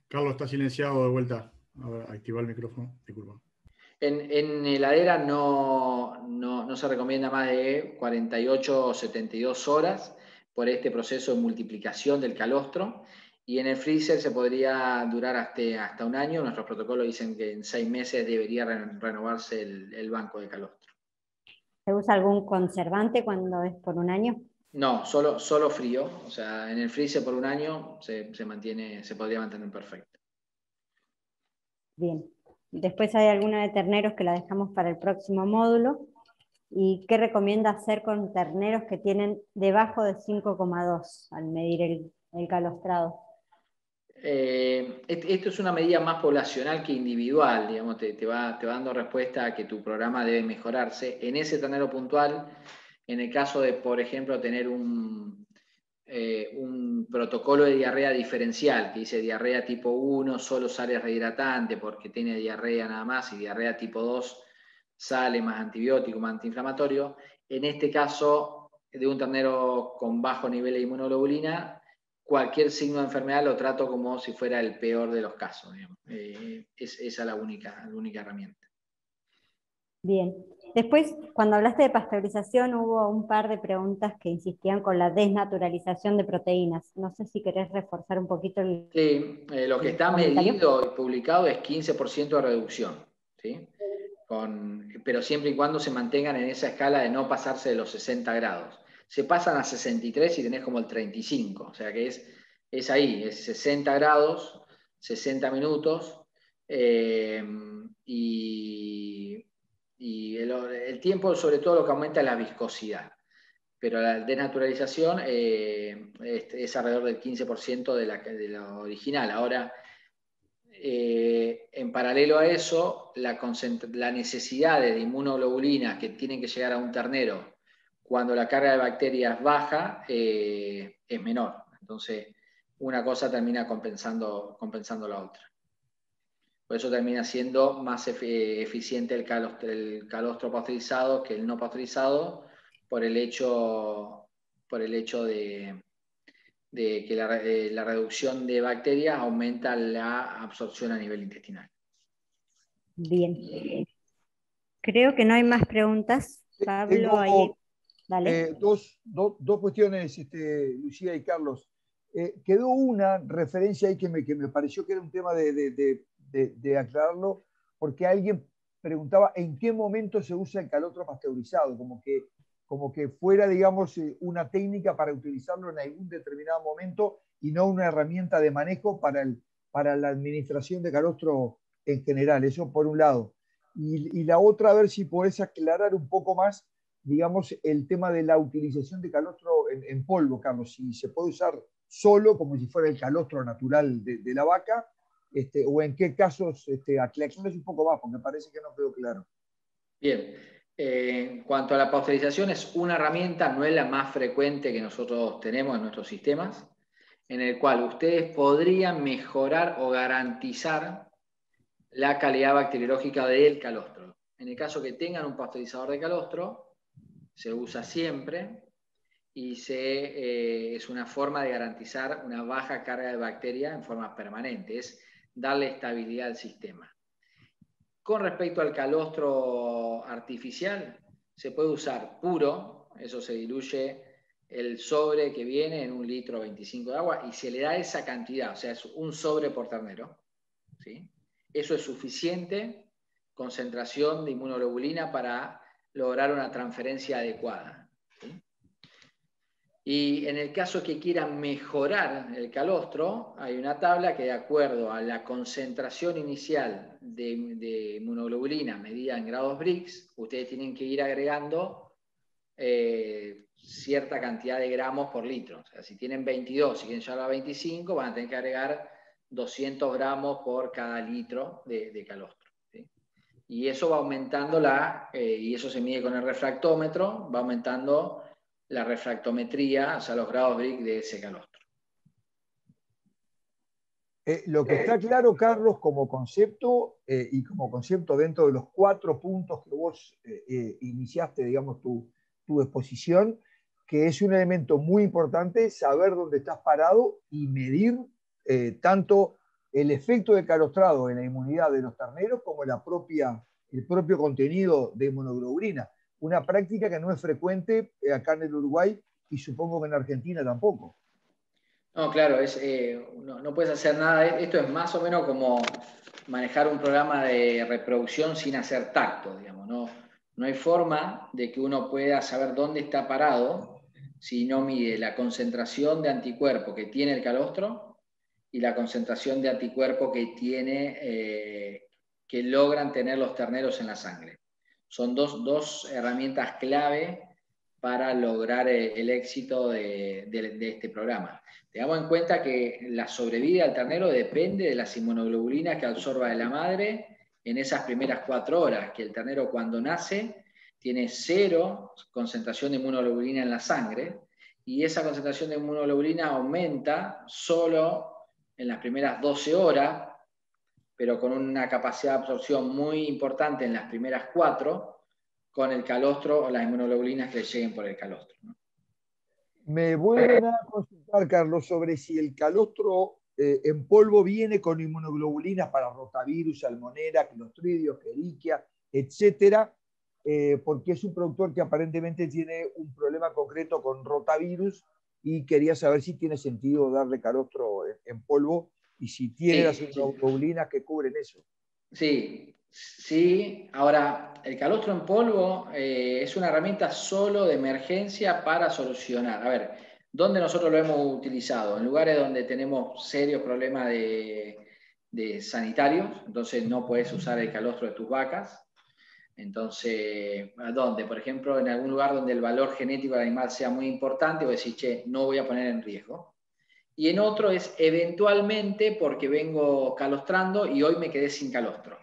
Carlos está silenciado de vuelta. A ver, activa el micrófono. Disculpa. En heladera no se recomienda más de 48 o 72 horas por este proceso de multiplicación del calostro. Y en el freezer se podría durar hasta 1 año. Nuestros protocolos dicen que en 6 meses debería renovarse el banco de calostro. ¿Se usa algún conservante cuando es por 1 año? No, solo frío. O sea, en el freezer por 1 año se podría mantener perfecto. Bien. Después hay alguna de terneros que la dejamos para el próximo módulo. ¿Y qué recomienda hacer con terneros que tienen debajo de 5,2 al medir el calostrado? Esto es una medida más poblacional que individual, digamos, te va dando respuesta a que tu programa debe mejorarse. En ese ternero puntual, en el caso de, por ejemplo, tener un protocolo de diarrea diferencial, que dice diarrea tipo 1, solo sale rehidratante porque tiene diarrea nada más, y diarrea tipo 2 sale más antibiótico, más antiinflamatorio. En este caso, de un ternero con bajo nivel de inmunoglobulina, cualquier signo de enfermedad lo trato como si fuera el peor de los casos. Esa es la única herramienta. Bien. Después, cuando hablaste de pasteurización, hubo un par de preguntas que insistían con la desnaturalización de proteínas. No sé si querés reforzar un poquito el... Sí, lo que está comentario. medido y publicado es 15% de reducción, ¿sí? Pero siempre y cuando se mantengan en esa escala de no pasarse de los 60 grados. Se pasan a 63 y tenés como el 35, o sea que es ahí, es 60 grados, 60 minutos, y el tiempo sobre todo lo que aumenta es la viscosidad. Pero la desnaturalización es alrededor del 15% de lo original. Ahora, en paralelo a eso, la necesidad de inmunoglobulinas que tienen que llegar a un ternero cuando la carga de bacterias baja es menor. Entonces, una cosa termina compensando la otra. Por eso termina siendo más eficiente el calostro pasteurizado que el no pasteurizado, por el hecho de que la reducción de bacterias aumenta la absorción a nivel intestinal. Bien. Creo que no hay más preguntas. Pablo, ahí. Dale. Dos cuestiones, Lucía y Carlos. Quedó una referencia ahí que me pareció que era un tema de aclararlo, porque alguien preguntaba en qué momento se usa el calostro pasteurizado, como que fuera, digamos, una técnica para utilizarlo en algún determinado momento y no una herramienta de manejo para la administración de calostro en general. Eso por un lado. Y la otra, a ver si podés aclarar un poco más, digamos, el tema de la utilización de calostro en polvo, Carlos, si se puede usar solo, como si fuera el calostro natural de la vaca, o en qué casos, aclares un poco más, porque parece que no quedó claro. Bien, en cuanto a la pasteurización, es una herramienta, no es la más frecuente que nosotros tenemos en nuestros sistemas, en el cual ustedes podrían mejorar o garantizar la calidad bacteriológica del calostro. En el caso que tengan un pasteurizador de calostro, se usa siempre y es una forma de garantizar una baja carga de bacterias en forma permanente, es darle estabilidad al sistema. Con respecto al calostro artificial, se puede usar puro, eso se diluye el sobre que viene en 1 litro 25 de agua y se le da esa cantidad, o sea, es un sobre por ternero, ¿sí? Eso es suficiente concentración de inmunoglobulina para lograr una transferencia adecuada, ¿sí? Y en el caso que quieran mejorar el calostro, hay una tabla que de acuerdo a la concentración inicial de inmunoglobulina medida en grados Brix, ustedes tienen que ir agregando cierta cantidad de gramos por litro. O sea, si tienen 22 y quieren llegar a 25, van a tener que agregar 200 gramos por cada litro de calostro, ¿sí? Y eso va aumentando y eso se mide con el refractómetro, va aumentando la refractometría, o sea, los grados Brix de ese calostro. Lo que está claro, Carlos, como concepto, y como concepto dentro de los 4 puntos que vos iniciaste, digamos, tu exposición, que es un elemento muy importante saber dónde estás parado y medir tanto el efecto de calostrado en la inmunidad de los terneros como el propio contenido de inmunoglobulina. Una práctica que no es frecuente acá en el Uruguay y supongo que en Argentina tampoco. No, claro, no puedes hacer nada. Esto es más o menos como manejar un programa de reproducción sin hacer tacto, digamos. No hay forma de que uno pueda saber dónde está parado si no mide la concentración de anticuerpo que tiene el calostro y la concentración de anticuerpo que logran tener los terneros en la sangre. Son dos herramientas clave para lograr el éxito de este programa. Tengamos en cuenta que la sobrevida del ternero depende de las inmunoglobulinas que absorba de la madre en esas primeras 4 horas, que el ternero cuando nace tiene 0 concentración de inmunoglobulina en la sangre, y esa concentración de inmunoglobulina aumenta solo en las primeras 12 horas, pero con una capacidad de absorción muy importante en las primeras 4, con el calostro o las inmunoglobulinas que le lleguen por el calostro, ¿no? Me vuelven a consultar, Carlos, sobre si el calostro en polvo viene con inmunoglobulinas para rotavirus, salmonela, clostridios, escherichia, etcétera, porque es un productor que aparentemente tiene un problema concreto con rotavirus y quería saber si tiene sentido darle calostro en polvo y si tiene las inmunoglobulinas que cubren eso. Sí. Ahora, el calostro en polvo es una herramienta solo de emergencia para solucionar. A ver, ¿dónde nosotros lo hemos utilizado? En lugares donde tenemos serios problemas de sanitarios, entonces no puedes usar el calostro de tus vacas. Entonces, ¿a dónde? Por ejemplo, en algún lugar donde el valor genético del animal sea muy importante, vos decís, che, no voy a poner en riesgo. Y en otro es eventualmente porque vengo calostrando y hoy me quedé sin calostro.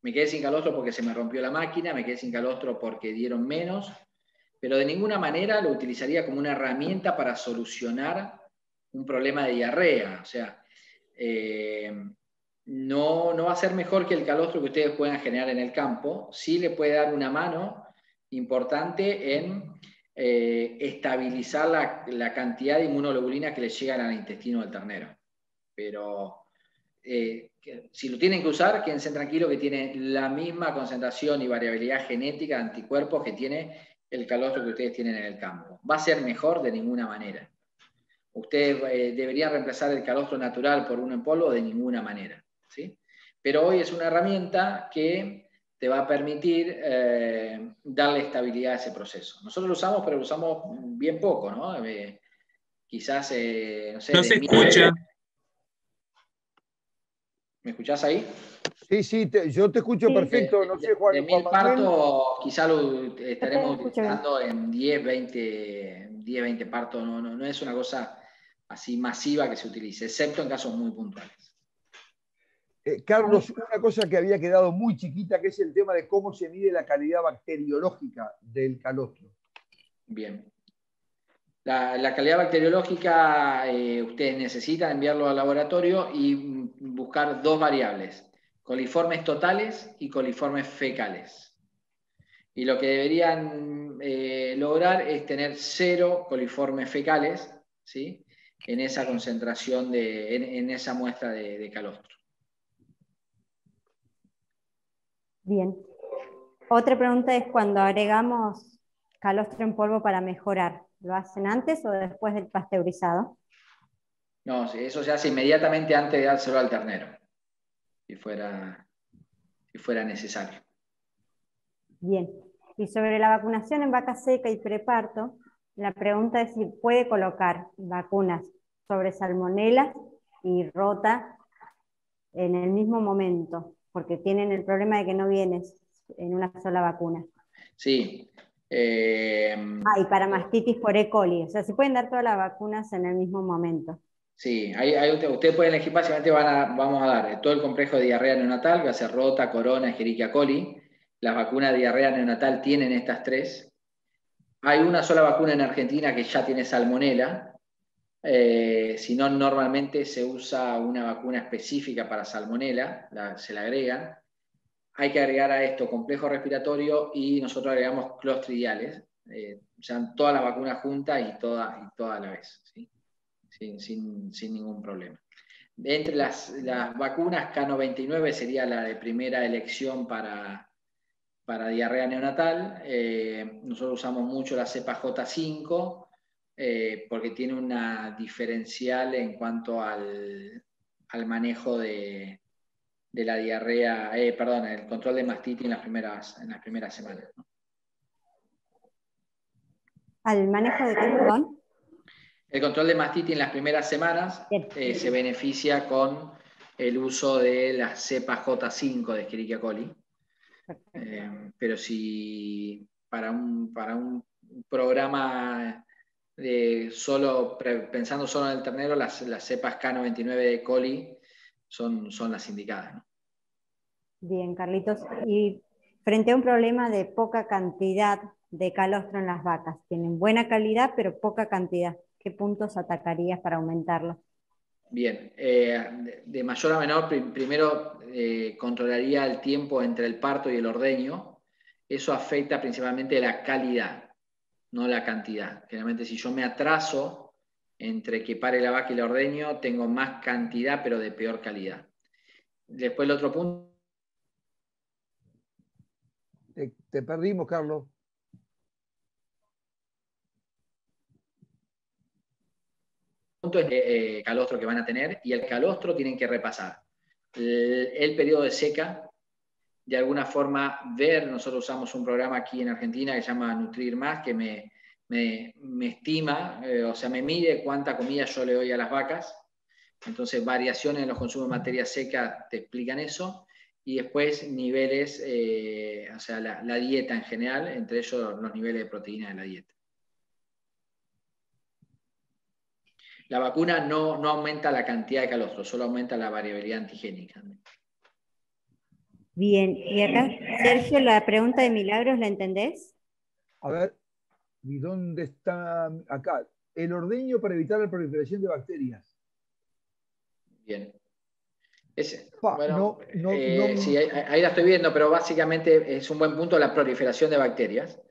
Me quedé sin calostro porque se me rompió la máquina, me quedé sin calostro porque dieron menos, pero de ninguna manera lo utilizaría como una herramienta para solucionar un problema de diarrea. O sea, no va a ser mejor que el calostro que ustedes puedan generar en el campo. Sí le puede dar una mano importante en estabilizar la cantidad de inmunoglobulina que le llegan al intestino del ternero. Pero si lo tienen que usar, quédense tranquilos que tiene la misma concentración y variabilidad genética de anticuerpos que tiene el calostro que ustedes tienen en el campo. ¿Va a ser mejor? De ninguna manera. ¿Ustedes deberían reemplazar el calostro natural por uno en polvo? De ninguna manera, ¿sí? Pero hoy es una herramienta que te va a permitir darle estabilidad a ese proceso. Nosotros lo usamos, pero lo usamos bien poco, ¿no? Quizás, no sé... No se escucha. ¿Me escuchás ahí? Sí, yo te escucho perfecto. No sé, Juan De 1000 Manuel. partos quizá lo estaremos utilizando en 10, 20 partos. No es una cosa así masiva que se utilice, excepto en casos muy puntuales. Carlos, una cosa que había quedado muy chiquita, que es el tema de cómo se mide la calidad bacteriológica del calostro. Bien. La calidad bacteriológica, ustedes necesitan enviarlo al laboratorio y buscar 2 variables, coliformes totales y coliformes fecales. Y lo que deberían lograr es tener 0 coliformes fecales, ¿sí?, en esa concentración, en esa muestra de calostro. Bien. Otra pregunta es cuando agregamos calostro en polvo para mejorar, ¿lo hacen antes o después del pasteurizado? No, eso se hace inmediatamente antes de dárselo al ternero, si fuera necesario. Bien. Y sobre la vacunación en vaca seca y preparto, la pregunta es si puede colocar vacunas sobre salmonela y rota en el mismo momento, porque tienen el problema de que no vienes en una sola vacuna. Sí. Y para mastitis por E. coli, o sea, se pueden dar todas las vacunas en el mismo momento. Sí, ustedes pueden elegir, básicamente vamos a dar todo el complejo de diarrea neonatal, que va a ser rota, corona, Escherichia coli. Las vacunas de diarrea neonatal tienen estas 3. Hay una sola vacuna en Argentina que ya tiene salmonela. Si no, normalmente se usa una vacuna específica para salmonela, se la agregan. Hay que agregar a esto complejo respiratorio y nosotros agregamos clostridiales. O sea, todas las vacunas juntas y todas a la vez, ¿sí? Sin ningún problema. Entre las vacunas, K99 sería la de primera elección para diarrea neonatal. Nosotros usamos mucho la cepa J5 porque tiene una diferencial en cuanto al manejo de la diarrea, el control de mastitis en las primeras semanas, ¿no? ¿Al manejo de qué, perdón? El control de mastitis en las primeras semanas se beneficia con el uso de la cepa J5 de Escherichia coli. Pero si para un programa pensando solo en el ternero, las cepas K99 de coli son las indicadas, ¿no? Bien, Carlitos. Y frente a un problema de poca cantidad de calostro en las vacas, tienen buena calidad pero poca cantidad, ¿qué puntos atacarías para aumentarlo? Bien, de mayor a menor, primero controlaría el tiempo entre el parto y el ordeño. Eso afecta principalmente la calidad, no la cantidad. Generalmente si yo me atraso entre que pare la vaca y el ordeño, tengo más cantidad pero de peor calidad. Después el otro punto. Te perdimos, Carlos. Punto es calostro que van a tener, y el calostro tienen que repasar el periodo de seca, de alguna forma nosotros usamos un programa aquí en Argentina que se llama Nutrir Más, que me estima, o sea, me mide cuánta comida yo le doy a las vacas. Entonces, variaciones en los consumos de materia seca te explican eso, y después niveles, o sea, la dieta en general, entre ellos los niveles de proteína de la dieta. La vacuna no aumenta la cantidad de calostro, solo aumenta la variabilidad antigénica. Bien, y acá, Sergio, la pregunta de Milagros, ¿la entendés? A ver, ¿y dónde está? Acá. El ordeño para evitar la proliferación de bacterias. Bien. Bueno, sí, ahí la estoy viendo, pero básicamente es un buen punto la proliferación de bacterias.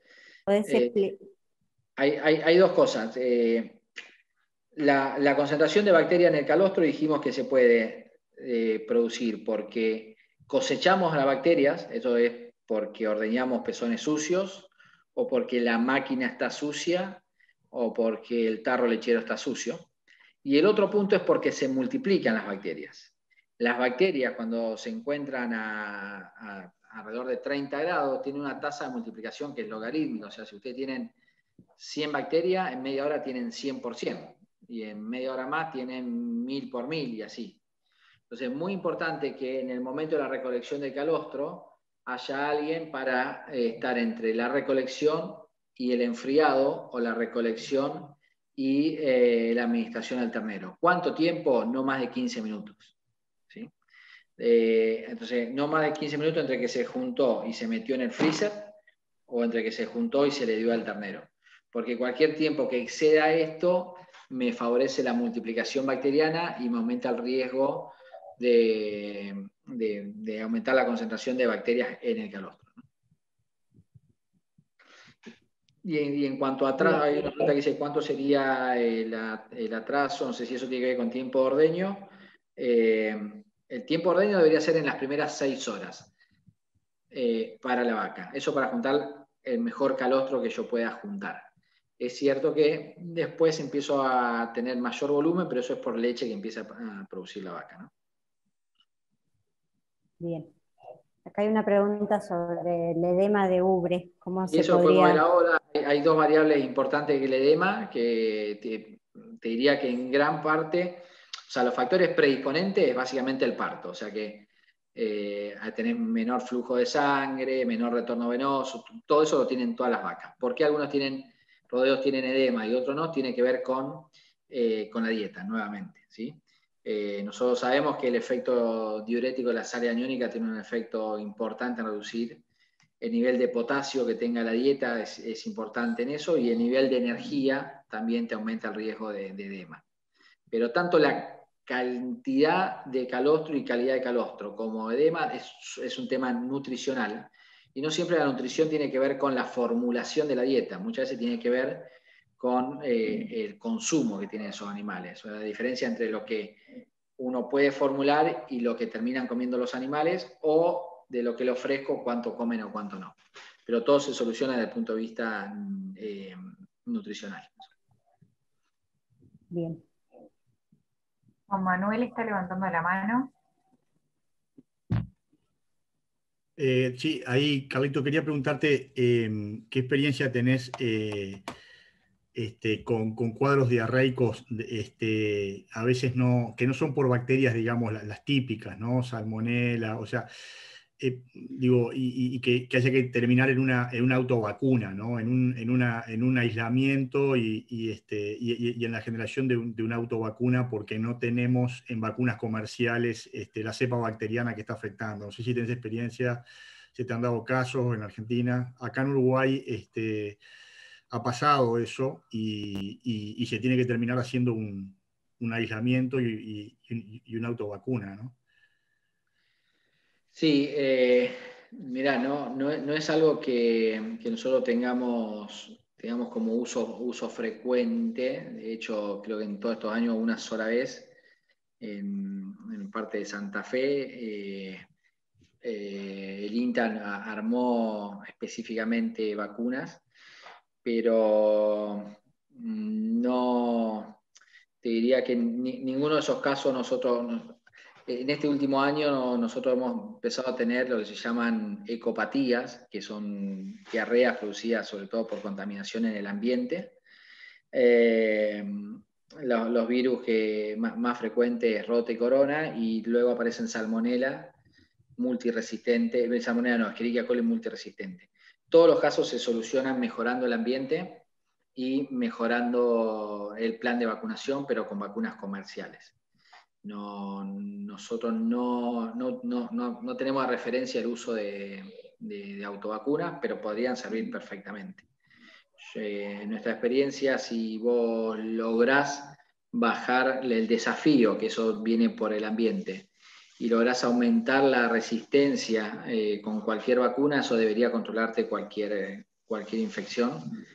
Hay dos cosas. La concentración de bacterias en el calostro dijimos que se puede producir porque cosechamos las bacterias, eso es porque ordeñamos pezones sucios, o porque la máquina está sucia, o porque el tarro lechero está sucio. Y el otro punto es porque se multiplican las bacterias. Las bacterias, cuando se encuentran a alrededor de 30 grados, tienen una tasa de multiplicación que es logarítmica. O sea, si ustedes tienen 100 bacterias, en media hora tienen 100%. Y en media hora más tienen 1000 por 1000 y así. Entonces es muy importante que en el momento de la recolección del calostro haya alguien para estar entre la recolección y el enfriado, o la recolección y la administración al ternero. ¿Cuánto tiempo? No más de 15 minutos. ¿Sí? Entonces, no más de 15 minutos entre que se juntó y se metió en el freezer, o entre que se juntó y se le dio al ternero. Porque cualquier tiempo que exceda esto me favorece la multiplicación bacteriana y me aumenta el riesgo de aumentar la concentración de bacterias en el calostro. Y en cuanto a atraso, hay una pregunta que dice cuánto sería el atraso, no sé si eso tiene que ver con tiempo de ordeño. El tiempo de ordeño debería ser en las primeras 6 horas para la vaca. Eso para juntar el mejor calostro que yo pueda juntar. Es cierto que después empiezo a tener mayor volumen, pero eso es por leche que empieza a producir la vaca, ¿no? Bien. Acá hay una pregunta sobre el edema de ubre. ¿Cómo Y se eso lo podemos ver podría...? ahora. Hay dos variables importantes que el edema, que te diría que en gran parte, o sea, los factores predisponentes es básicamente el parto, o sea que al tener menor flujo de sangre, menor retorno venoso, todo eso lo tienen todas las vacas. ¿Por qué algunos rodeos tienen edema y otros no? Tiene que ver con la dieta, nuevamente, ¿sí? Nosotros sabemos que el efecto diurético de la sal aniónica tiene un efecto importante en reducir el nivel de potasio que tenga la dieta, es importante en eso, y el nivel de energía también te aumenta el riesgo de edema. Pero tanto la cantidad de calostro y calidad de calostro como edema es un tema nutricional, y no siempre la nutrición tiene que ver con la formulación de la dieta, muchas veces tiene que ver con el consumo que tienen esos animales, o sea, la diferencia entre lo que uno puede formular y lo que terminan comiendo los animales, o de lo que le ofrezco, cuánto comen o cuánto no. Pero todo se soluciona desde el punto de vista nutricional. Bien. Juan Manuel está levantando la mano. Sí, ahí, Carlito, quería preguntarte qué experiencia tenés con cuadros diarreicos, a veces que no son por bacterias, digamos, las típicas, ¿no? Salmonella, o sea, digo, y que haya que terminar en una autovacuna, ¿no? En un aislamiento y en la generación de una autovacuna, porque no tenemos en vacunas comerciales la cepa bacteriana que está afectando. No sé si tenés experiencia, si te han dado casos en Argentina. Acá en Uruguay ha pasado eso y se tiene que terminar haciendo un aislamiento y una autovacuna, ¿no? Sí, mirá, no es algo que nosotros tengamos como uso frecuente. De hecho, creo que en todos estos años, una sola vez, en parte de Santa Fe, el INTA armó específicamente vacunas, pero no, te diría que ninguno de esos casos en este último año nosotros hemos empezado a tener lo que se llaman ecopatías, que son diarreas producidas sobre todo por contaminación en el ambiente. Los virus que más frecuentes es Rota y Corona, y luego aparecen Salmonella multiresistente, Salmonella no, Escherichia coli multiresistente. Todos los casos se solucionan mejorando el ambiente y mejorando el plan de vacunación, pero con vacunas comerciales. Nosotros no tenemos a referencia el uso de autovacunas, pero podrían servir perfectamente. En nuestra experiencia, si vos lográs bajar el desafío, que eso viene por el ambiente, y lográs aumentar la resistencia con cualquier vacuna, eso debería controlarte cualquier infección,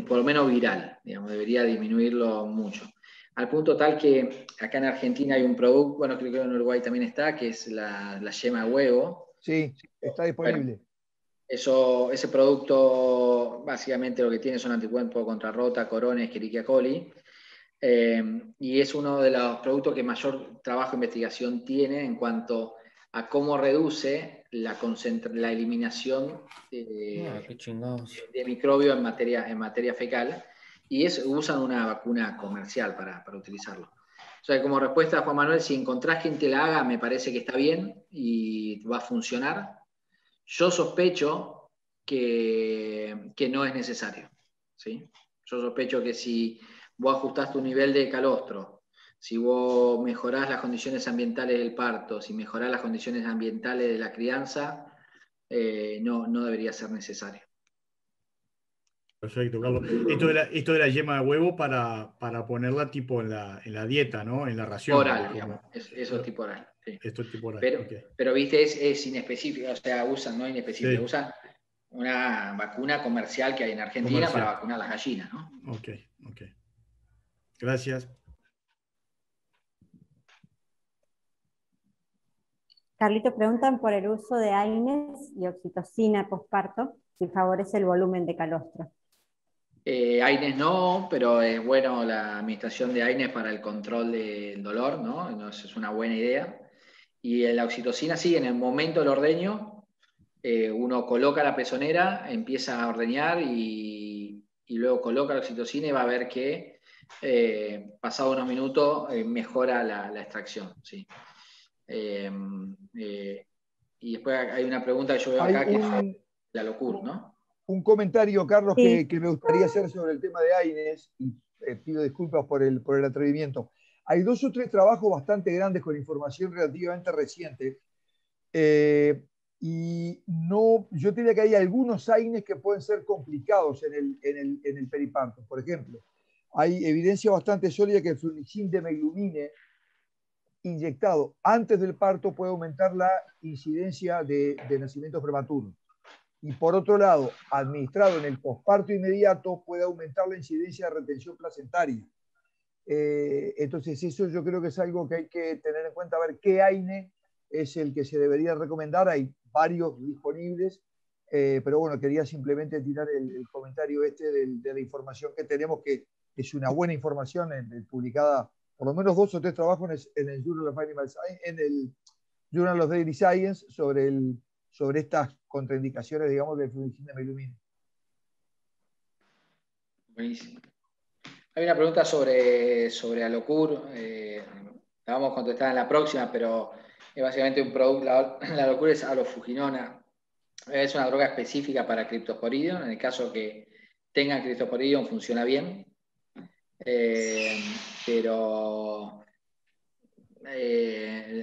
por lo menos viral, digamos, debería disminuirlo mucho. Al punto tal que acá en Argentina hay un producto, bueno, creo que en Uruguay también está, que es la yema de huevo. Sí, está disponible. Bueno, ese producto básicamente lo que tiene son anticuerpos contra Rota, Corona, Escherichia coli, y es uno de los productos que mayor trabajo de investigación tiene en cuanto a cómo reduce la eliminación de microbios en materia fecal, y usan una vacuna comercial para utilizarlo. O sea, como respuesta, Juan Manuel, si encontrás quien te la haga, me parece que está bien y va a funcionar. Yo sospecho que no es necesario, ¿sí? Yo sospecho que si vos ajustás tu nivel de calostro, si vos mejorás las condiciones ambientales del parto, si mejorás las condiciones ambientales de la crianza, no debería ser necesario. Perfecto, Carlos. Esto de la yema de huevo para ponerla tipo en la dieta, ¿no? En la ración. Oral, digamos. Eso es tipo oral. Sí. Esto es tipo oral. Pero viste, es inespecífico, o sea, no inespecífico, Sí. usan una vacuna comercial que hay en Argentina para vacunar las gallinas, ¿no? Ok. Gracias. Carlito, preguntan por el uso de AINES y oxitocina posparto, si favorece el volumen de calostro. AINES no, pero es bueno la administración de AINES para el control del dolor, ¿no? Entonces es una buena idea. Y la oxitocina sí, en el momento del ordeño, uno coloca la pezonera, empieza a ordeñar y luego coloca la oxitocina y va a ver que pasado unos minutos mejora la extracción, ¿sí? Y después hay una pregunta que yo veo acá que es la locura, ¿no? Un comentario, Carlos, Sí. que me gustaría hacer sobre el tema de AINES, y pido disculpas por el atrevimiento. Hay 2 o 3 trabajos bastante grandes con información relativamente reciente, y yo diría que hay algunos AINES que pueden ser complicados en el periparto. Por ejemplo, hay evidencia bastante sólida que el flunixin de meglumine inyectado antes del parto puede aumentar la incidencia de nacimientos prematuros. Y por otro lado, administrado en el posparto inmediato puede aumentar la incidencia de retención placentaria. Entonces eso yo creo que es algo que hay que tener en cuenta, a ver qué AINE es el que se debería recomendar. Hay varios disponibles, pero bueno, quería simplemente tirar el comentario de la información que tenemos, que es una buena información publicada, por lo menos 2 o 3 trabajos en el Journal of Animal Science, en el Journal of Daily Science sobre estas contraindicaciones, digamos, del flunixin de meglumine. Buenísimo. Hay una pregunta sobre Alocur, la vamos a contestar en la próxima, pero Es básicamente un producto, la locura es alofuginona. Es una droga específica para Cryptosporidium. En el caso que tengan Cryptosporidium funciona bien. Pero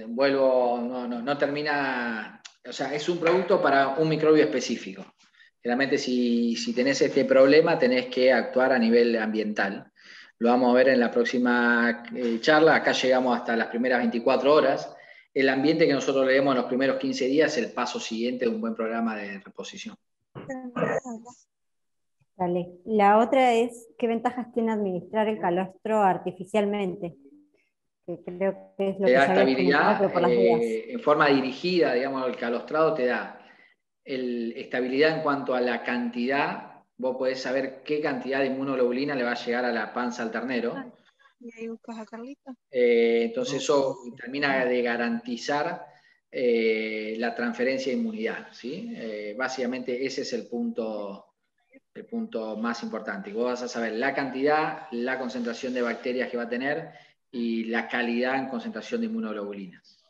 vuelvo, no termina, o sea, es un producto para un microbio específico. Realmente si tenés este problema tenés que actuar a nivel ambiental. Lo vamos a ver en la próxima charla. Acá llegamos hasta las primeras 24 horas. El ambiente que nosotros leemos en los primeros 15 días es el paso siguiente de un buen programa de reposición. Dale. La otra es, ¿qué ventajas tiene administrar el calostro artificialmente? Que creo que es lo Te que da ya habías comentado, estabilidad pero por las dudas. en forma dirigida, digamos, el calostrado te da estabilidad en cuanto a la cantidad. Vos podés saber qué cantidad de inmunoglobulina le va a llegar a la panza al ternero. Y ahí buscas a Carlita. Entonces eso termina de garantizar la transferencia de inmunidad, ¿sí? Básicamente ese es el punto más importante. Vos vas a saber la cantidad, la concentración de bacterias que va a tener y la calidad en concentración de inmunoglobulinas.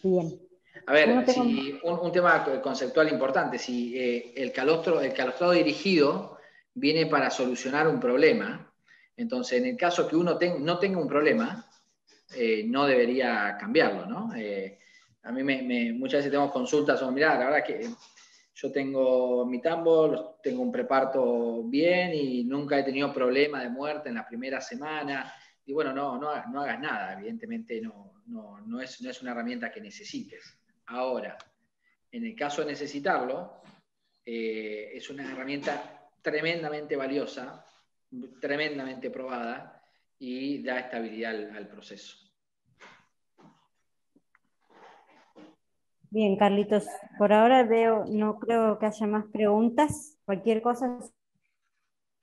Bien. A ver, si un tema conceptual importante, si el calostrado dirigido viene para solucionar un problema, entonces en el caso que uno no tenga un problema, no debería cambiarlo, ¿no? A mí muchas veces tenemos consultas, mirá, la verdad que yo tengo mi tambo, tengo un preparto bien y nunca he tenido problema de muerte en la primera semana. Y bueno, no hagas nada, evidentemente no es una herramienta que necesites. Ahora, en el caso de necesitarlo, es una herramienta tremendamente valiosa, tremendamente probada y da estabilidad al proceso. Bien, Carlitos, por ahora no creo que haya más preguntas. Cualquier cosa,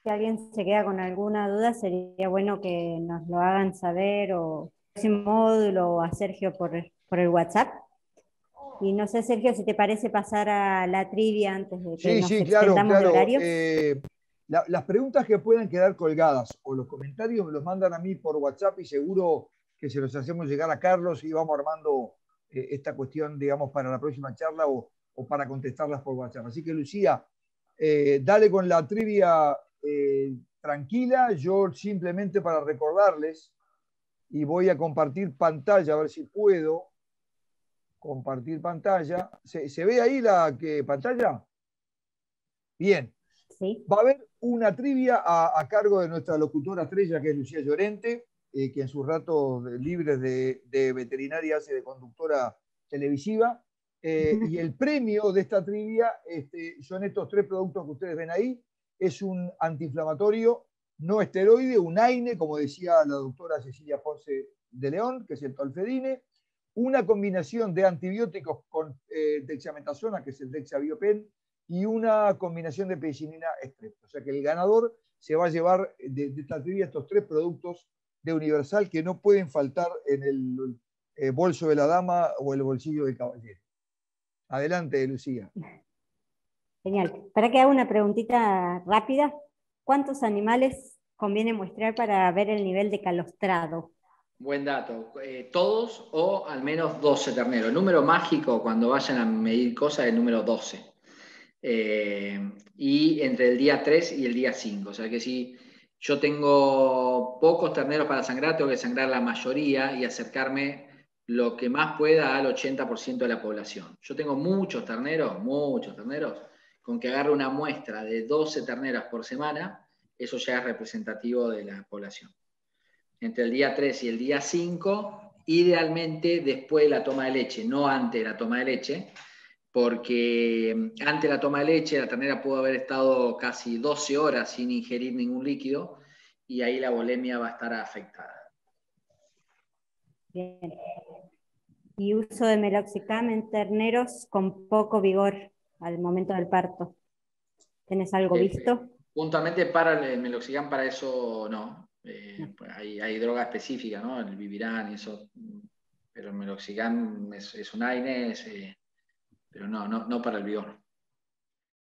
si alguien se queda con alguna duda, sería bueno que nos lo hagan saber o próximo módulo o a Sergio por el WhatsApp. Y no sé, Sergio, si te parece pasar a la trivia antes de que nos extendamos de horarios. Las preguntas que puedan quedar colgadas o los comentarios me los mandan a mí por WhatsApp y seguro que se los hacemos llegar a Carlos y vamos armando esta cuestión, digamos, para la próxima charla o para contestarlas por WhatsApp. Así que, Lucía, dale con la trivia tranquila. Yo simplemente para recordarles, y voy a compartir pantalla, a ver si puedo compartir pantalla. ¿Se ve ahí la pantalla? Bien. Sí. Va a haber una trivia a cargo de nuestra locutora estrella, que es Lucía Llorente, que en sus ratos libres de veterinaria hace de conductora televisiva. Y el premio de esta trivia son estos 3 productos que ustedes ven ahí. Es un antiinflamatorio no esteroide, un AINE, como decía la doctora Cecilia Ponce de León, que es el tolfedine, una combinación de antibióticos con dexametasona, que es el dexabiopen, y una combinación de penicilina estrepto. O sea que el ganador se va a llevar de esta trivia estos 3 productos de Universal que no pueden faltar en el bolso de la dama o el bolsillo del caballero. Adelante, Lucía. Genial. Para que haga una preguntita rápida, ¿cuántos animales conviene muestrear para ver el nivel de calostrado? Buen dato. Todos o al menos 12 terneros. El número mágico cuando vayan a medir cosas es el número 12. Y entre el día 3 y el día 5. O sea que si yo tengo pocos terneros para sangrar, tengo que sangrar la mayoría y acercarme lo que más pueda al 80% de la población. Yo tengo muchos terneros, con que agarre una muestra de 12 terneras por semana, eso ya es representativo de la población. Entre el día 3 y el día 5, idealmente después de la toma de leche, no antes de la toma de leche, porque antes de la toma de leche la ternera pudo haber estado casi 12 horas sin ingerir ningún líquido y ahí la volemia va a estar afectada. Bien. Y uso de meloxicam en terneros con poco vigor al momento del parto. ¿Tenés algo visto? Puntualmente para el meloxicam, para eso no. Pues hay droga específica, ¿no? El Viviran y eso. Pero el meloxicam es un AINE, pero no para el vigor.